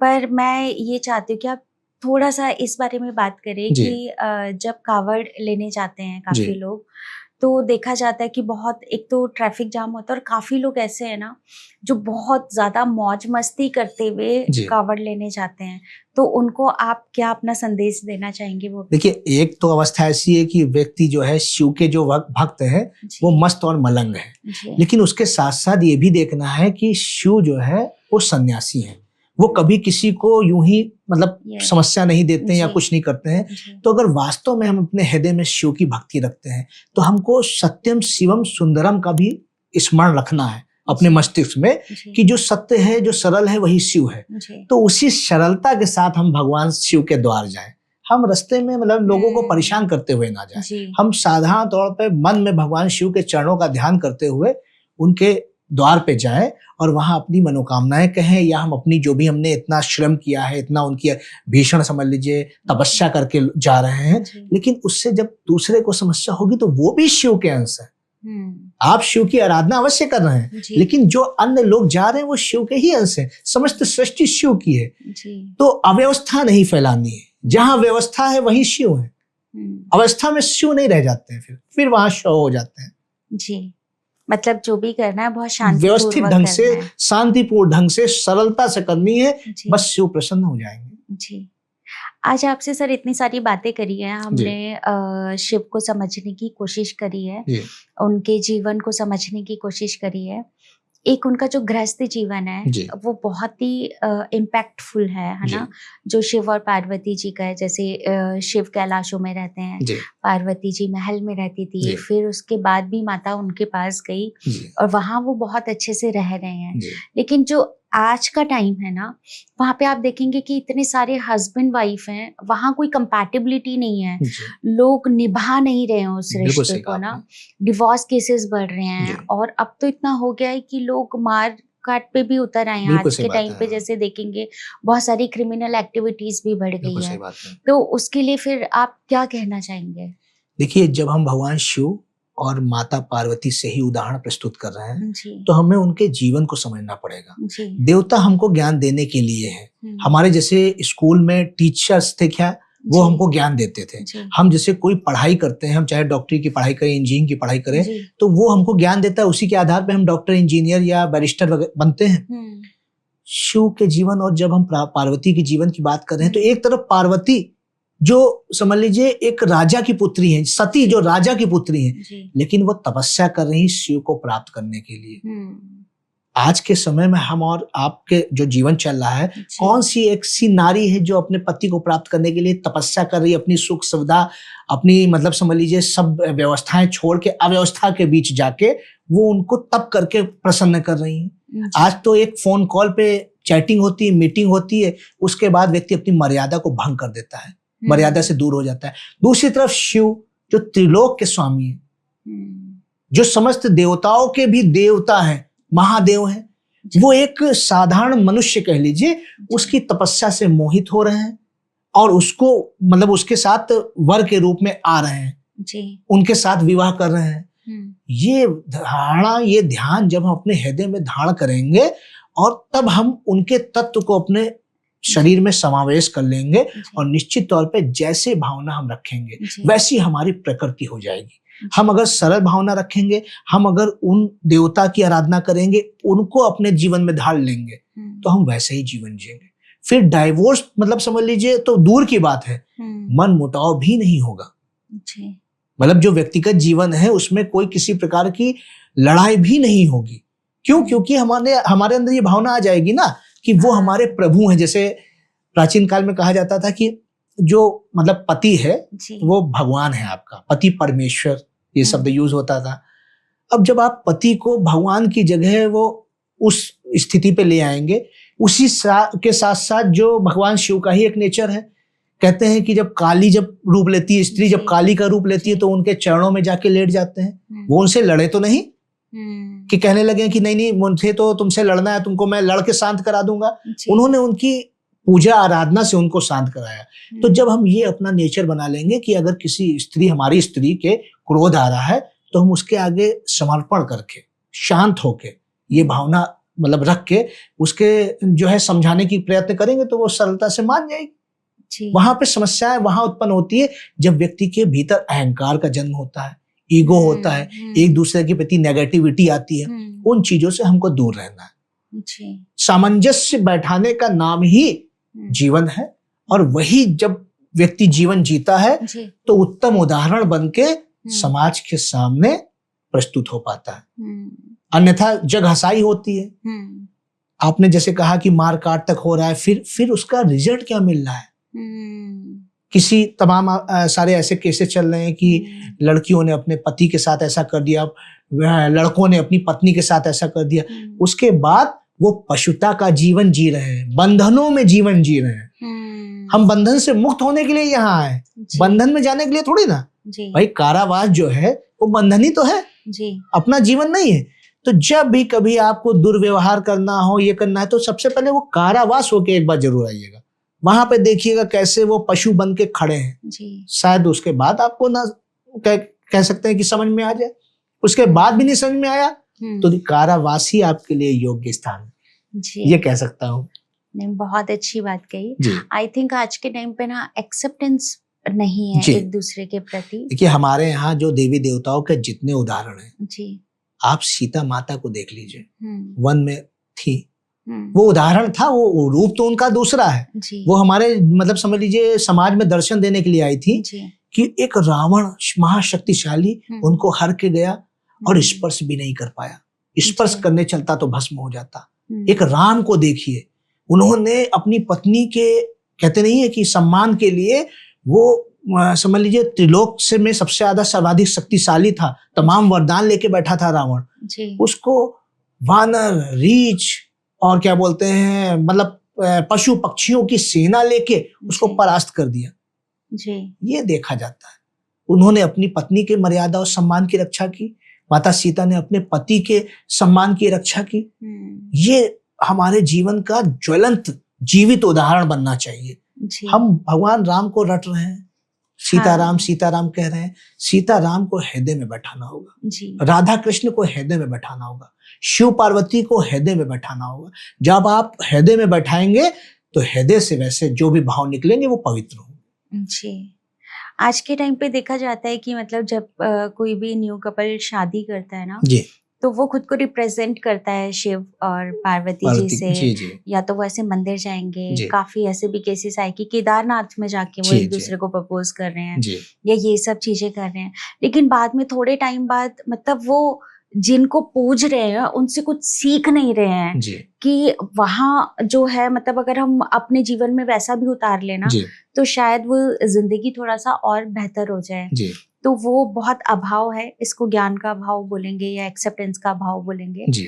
पर मैं ये चाहती हूँ कि आप थोड़ा सा इस बारे में बात करें कि जब कावड़ लेने जाते हैं काफी लोग, तो देखा जाता है कि बहुत, एक तो ट्रैफिक जाम होता है, और काफी लोग ऐसे हैं ना जो बहुत ज्यादा मौज मस्ती करते हुए कावड़ लेने जाते हैं, तो उनको आप क्या अपना संदेश देना चाहेंगे? वो देखिए, एक तो अवस्था ऐसी है कि व्यक्ति जो है शिव के जो भक्त है वो मस्त और मलंग है, लेकिन उसके साथ साथ ये भी देखना है कि शिव जो है वो सन्यासी है, वो कभी किसी को यूं ही मतलब समस्या नहीं देते हैं या कुछ नहीं करते हैं। तो अगर वास्तव में हम अपने हृदय में शिव की भक्ति रखते हैं तो हमको सत्यम शिवम सुंदरम का भी स्मरण रखना है अपने मस्तिष्क में, कि जो सत्य है, जो सरल है, वही शिव है। तो उसी सरलता के साथ हम भगवान शिव के द्वार जाएं, हम रास्ते में मतलब लोगों को परेशान करते हुए ना जाएं, हम साधारण तौर पर मन में भगवान शिव के चरणों का ध्यान करते हुए उनके द्वार पे जाएं और वहां अपनी मनोकामनाएं कहें, या हम अपनी जो भी हमने इतना श्रम किया है, इतना उनकी भीषण समझ लीजिए तपस्या करके जा रहे हैं, लेकिन उससे जब दूसरे को समस्या होगी तो वो भी शिव के अंश है। आप शिव की आराधना अवश्य कर रहे हैं, लेकिन जो अन्य लोग जा रहे हैं वो शिव के ही अंश है, समस्त सृष्टि शिव की है। तो अव्यवस्था नहीं फैलानी है, जहां व्यवस्था है वही शिव है, अवस्था में शिव नहीं रह जाते हैं, फिर वहां शव हो जाते हैं। जी, मतलब जो भी करना है बहुत शांति व्यवस्थित ढंग से, शांतिपूर्ण ढंग से, सरलता से करनी है, बस शिव प्रसन्न हो जाएंगे। जी, आज आपसे सर इतनी सारी बातें करी है, हमने शिव को समझने की कोशिश करी है, उनके जीवन को समझने की कोशिश करी है। एक उनका जो गृहस्थ जीवन है वो बहुत ही इम्पैक्टफुल है ना, जो शिव और पार्वती जी का है। जैसे शिव कैलाशों में रहते हैं, पार्वती जी महल में रहती थी, फिर उसके बाद भी माता उनके पास गई और वहां वो बहुत अच्छे से रह रहे हैं। लेकिन जो आज का टाइम है ना, वहां पे आप देखेंगे कि इतने सारे हस्बैंड वाइफ हैं, वहां कोई कंपैटिबिलिटी नहीं है, लोग निभा नहीं रहे हैं उस रिश्ते को ना, डिवोर्स केसेस बढ़ रहे हैं, और अब तो इतना हो गया है कि लोग मार काट पे भी उतर आए हैं। आज के टाइम पे जैसे देखेंगे बहुत सारी क्रिमिनल एक्टिविटीज भी बढ़ गई है, तो उसके लिए फिर आप क्या कहना चाहेंगे? देखिए, जब हम भगवान शिव और माता पार्वती से ही उदाहरण प्रस्तुत कर रहे हैं तो हमें उनके जीवन को समझना पड़ेगा। देवता हमको ज्ञान देने के लिए है, हमारे जैसे स्कूल में टीचर्स थे क्या, वो हमको ज्ञान देते थे। हम जैसे कोई पढ़ाई करते हैं, हम चाहे डॉक्टरी की पढ़ाई करें, इंजीनियरिंग की पढ़ाई करें, तो वो हमको ज्ञान देता है, उसी के आधार पे हम डॉक्टर, इंजीनियर या बैरिस्टर बनते हैं। शिव के जीवन और जब हम पार्वती के जीवन की बात कर रहे हैं तो एक तरफ पार्वती जो समझ लीजिए एक राजा की पुत्री है, सती जो राजा की पुत्री है, लेकिन वो तपस्या कर रही शिव को प्राप्त करने के लिए। आज के समय में हम और आपके जो जीवन चल रहा है, कौन सी एक सी नारी है जो अपने पति को प्राप्त करने के लिए तपस्या कर रही है, अपनी सुख सुविधा, अपनी मतलब समझ लीजिए सब व्यवस्थाएं छोड़ के अव्यवस्था के बीच जाके वो उनको तप करके प्रसन्न कर रही है। आज तो एक फोन कॉल पे चैटिंग होती है, मीटिंग होती है, उसके बाद व्यक्ति अपनी मर्यादा को भंग कर देता है, मर्यादा से दूर हो जाता है। दूसरी तरफ शिव जो त्रिलोक के स्वामी है, जो समस्त देवताओं के भी देवता है, महादेव है, वो एक साधारण मनुष्य कह लीजिए, उसकी तपस्या से मोहित हो रहे हैं और उसको मतलब उसके साथ वर के रूप में आ रहे हैं जी, उनके साथ विवाह कर रहे हैं। ये धारणा, ये ध्यान जब हम अपने हृदय में धारण करेंगे और तब हम उनके तत्व को अपने शरीर में समावेश कर लेंगे और निश्चित तौर पे जैसे भावना हम रखेंगे वैसी हमारी प्रकृति हो जाएगी। हम अगर सरल भावना रखेंगे, हम अगर उन देवता की आराधना करेंगे, उनको अपने जीवन में ढाल लेंगे, तो हम वैसे ही जीवन जिएंगे। फिर डाइवोर्स मतलब समझ लीजिए तो दूर की बात है, मन मुटाव भी नहीं होगा। मतलब जो व्यक्तिगत जीवन है उसमें कोई किसी प्रकार की लड़ाई भी नहीं होगी। क्यों? क्योंकि हमारे अंदर ये भावना आ जाएगी ना कि वो हमारे प्रभु हैं। जैसे प्राचीन काल में कहा जाता था कि जो मतलब पति है वो भगवान है, आपका पति परमेश्वर, ये शब्द यूज होता था। अब जब आप पति को भगवान की जगह वो उस स्थिति पे ले आएंगे, उसी के साथ साथ जो भगवान शिव का ही एक नेचर है। कहते हैं कि जब काली जब रूप लेती है, स्त्री जब काली का रूप लेती है तो उनके चरणों में जाके लेट जाते हैं। वो उनसे लड़े तो नहीं कि कहने लगे कि नहीं नहीं मुझे तो तुमसे लड़ना है, तुमको मैं लड़ के शांत करा दूंगा। उन्होंने उनकी पूजा आराधना से उनको शांत कराया। तो जब हम ये अपना नेचर बना लेंगे कि अगर किसी स्त्री, हमारी स्त्री के क्रोध आ रहा है तो हम उसके आगे समर्पण करके शांत होके ये भावना मतलब रख के उसके जो है समझाने की प्रयत्न करेंगे तो वो सरलता से मान जाएगी। वहां पे समस्याएं वहां उत्पन्न होती है जब व्यक्ति के भीतर अहंकार का जन्म होता है, ईगो होता है, एक दूसरे के प्रति नेगेटिविटी आती है। उन चीजों से हमको दूर रहना है। सामंजस्य बैठाने का नाम ही जीवन है और वही जब व्यक्ति जीवन जीता है तो उत्तम उदाहरण बनके समाज के सामने प्रस्तुत हो पाता है। अन्यथा जग हसाई होती है। आपने जैसे कहा कि मार काट तक हो रहा है, फिर उसका रिजल्ट क्या मिल रहा है? किसी तमाम सारे ऐसे केसेस चल रहे हैं कि लड़कियों ने अपने पति के साथ ऐसा कर दिया, लड़कों ने अपनी पत्नी के साथ ऐसा कर दिया, उसके बाद वो पशुता का जीवन जी रहे हैं, बंधनों में जीवन जी रहे हैं। हम बंधन से मुक्त होने के लिए यहाँ आए, बंधन में जाने के लिए थोड़ी ना। भाई कारावास जो है वो बंधन ही तो है, अपना जीवन नहीं है। तो जब भी कभी आपको दुर्व्यवहार करना हो, ये करना है, तो सबसे पहले वो कारावास होके एक बार जरूर आइएगा। वहां पे देखिएगा कैसे वो पशु बन के खड़े हैं। शायद उसके बाद आपको ना कह सकते हैं कि समझ में आ जाए, उसके बाद भी नहीं समझ में आया तो कारावास ही आपके लिए योग्य स्थान है, ये कह सकता हूँ। नहीं, बहुत अच्छी बात कही। आई थिंक आज के टाइम पे ना एक्सेप्टेंस नहीं है एक दूसरे के प्रति। देखिए हमारे यहाँ जो देवी देवताओं के जितने उदाहरण हैं, आप सीता माता को देख लीजिए, वन में थी, वो उदाहरण था, वो रूप तो उनका दूसरा है। वो हमारे मतलब समझ लीजिए समाज में दर्शन देने के लिए आई थी कि एक रावण महाशक्तिशाली उनको हर के गया और स्पर्श भी नहीं कर पाया, स्पर्श करने चलता तो भस्म हो जाता। एक राम को देखिए, उन्होंने अपनी पत्नी के कहते नहीं है कि सम्मान के लिए वो समझ लीजिए त्रिलोक से में सबसे ज्यादा सर्वाधिक शक्तिशाली था, तमाम वरदान लेके बैठा था रावण, उसको वानर, रीछ और क्या बोलते हैं मतलब पशु पक्षियों की सेना लेके उसको परास्त कर दिया। ये देखा जाता है। उन्होंने अपनी पत्नी के मर्यादा और सम्मान की रक्षा की, माता सीता ने अपने पति के सम्मान की रक्षा की। ये हमारे जीवन का ज्वलंत जीवित उदाहरण बनना चाहिए। हम भगवान राम को रट रहे हैं, सीताराम सीताराम कह रहे हैं, सीताराम को हृदय में बैठाना होगा, राधा कृष्ण को हृदय में बैठाना होगा, शिव पार्वती को हृदय में बैठाना होगा। जब आप हृदय में बैठाएंगे तो हृदय से वैसे जो भी भाव निकलेंगे वो पवित्र होंगे। जी, आज के टाइम पे देखा जाता है कि मतलब जब कोई भी न्यू कपल शादी करता है ना जी, तो वो खुद को रिप्रेजेंट करता है शिव और पार्वती जी से। जी। या तो वो ऐसे मंदिर जाएंगे, काफी ऐसे भी केसेस आए कि केदारनाथ में जाके वो एक दूसरे को प्रपोज कर रहे हैं या ये सब चीजें कर रहे हैं, लेकिन बाद में थोड़े टाइम बाद मतलब वो जिनको पूज रहे हैं उनसे कुछ सीख नहीं रहे हैं जी। कि वहाँ जो है, मतलब अगर हम अपने जीवन में वैसा भी उतार लेना तो शायद वो जिंदगी थोड़ा सा और बेहतर हो जाए जी। तो वो बहुत अभाव है, इसको ज्ञान का अभाव बोलेंगे या एक्सेप्टेंस का अभाव बोलेंगे जी।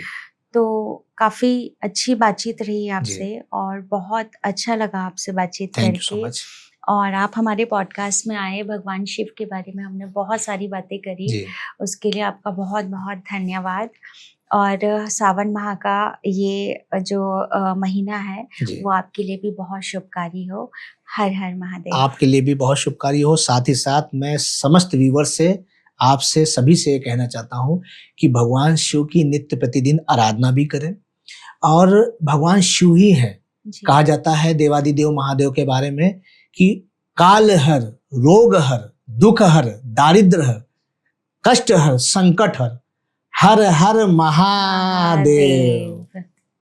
तो काफी अच्छी बातचीत रही आपसे और बहुत अच्छा लगा आपसे बातचीत करके। और आप हमारे पॉडकास्ट में आए, भगवान शिव के बारे में हमने बहुत सारी बातें करी, उसके लिए आपका बहुत बहुत धन्यवाद। और सावन माह का ये जो महीना है वो आपके लिए भी बहुत शुभकारी हो। हर हर महादेव। आपके लिए भी बहुत शुभकारी हो। साथ ही साथ मैं समस्त व्यूअर्स से, आपसे सभी से कहना चाहता हूँ कि भगवान शिव की नित्य प्रतिदिन आराधना भी करें और भगवान शिव ही है। कहा जाता है देवादिदेव महादेव के बारे में कि काल हर, रोग हर, दुख हर, दारिद्र हर, कष्ट हर, संकट हर, हर हर महादेव।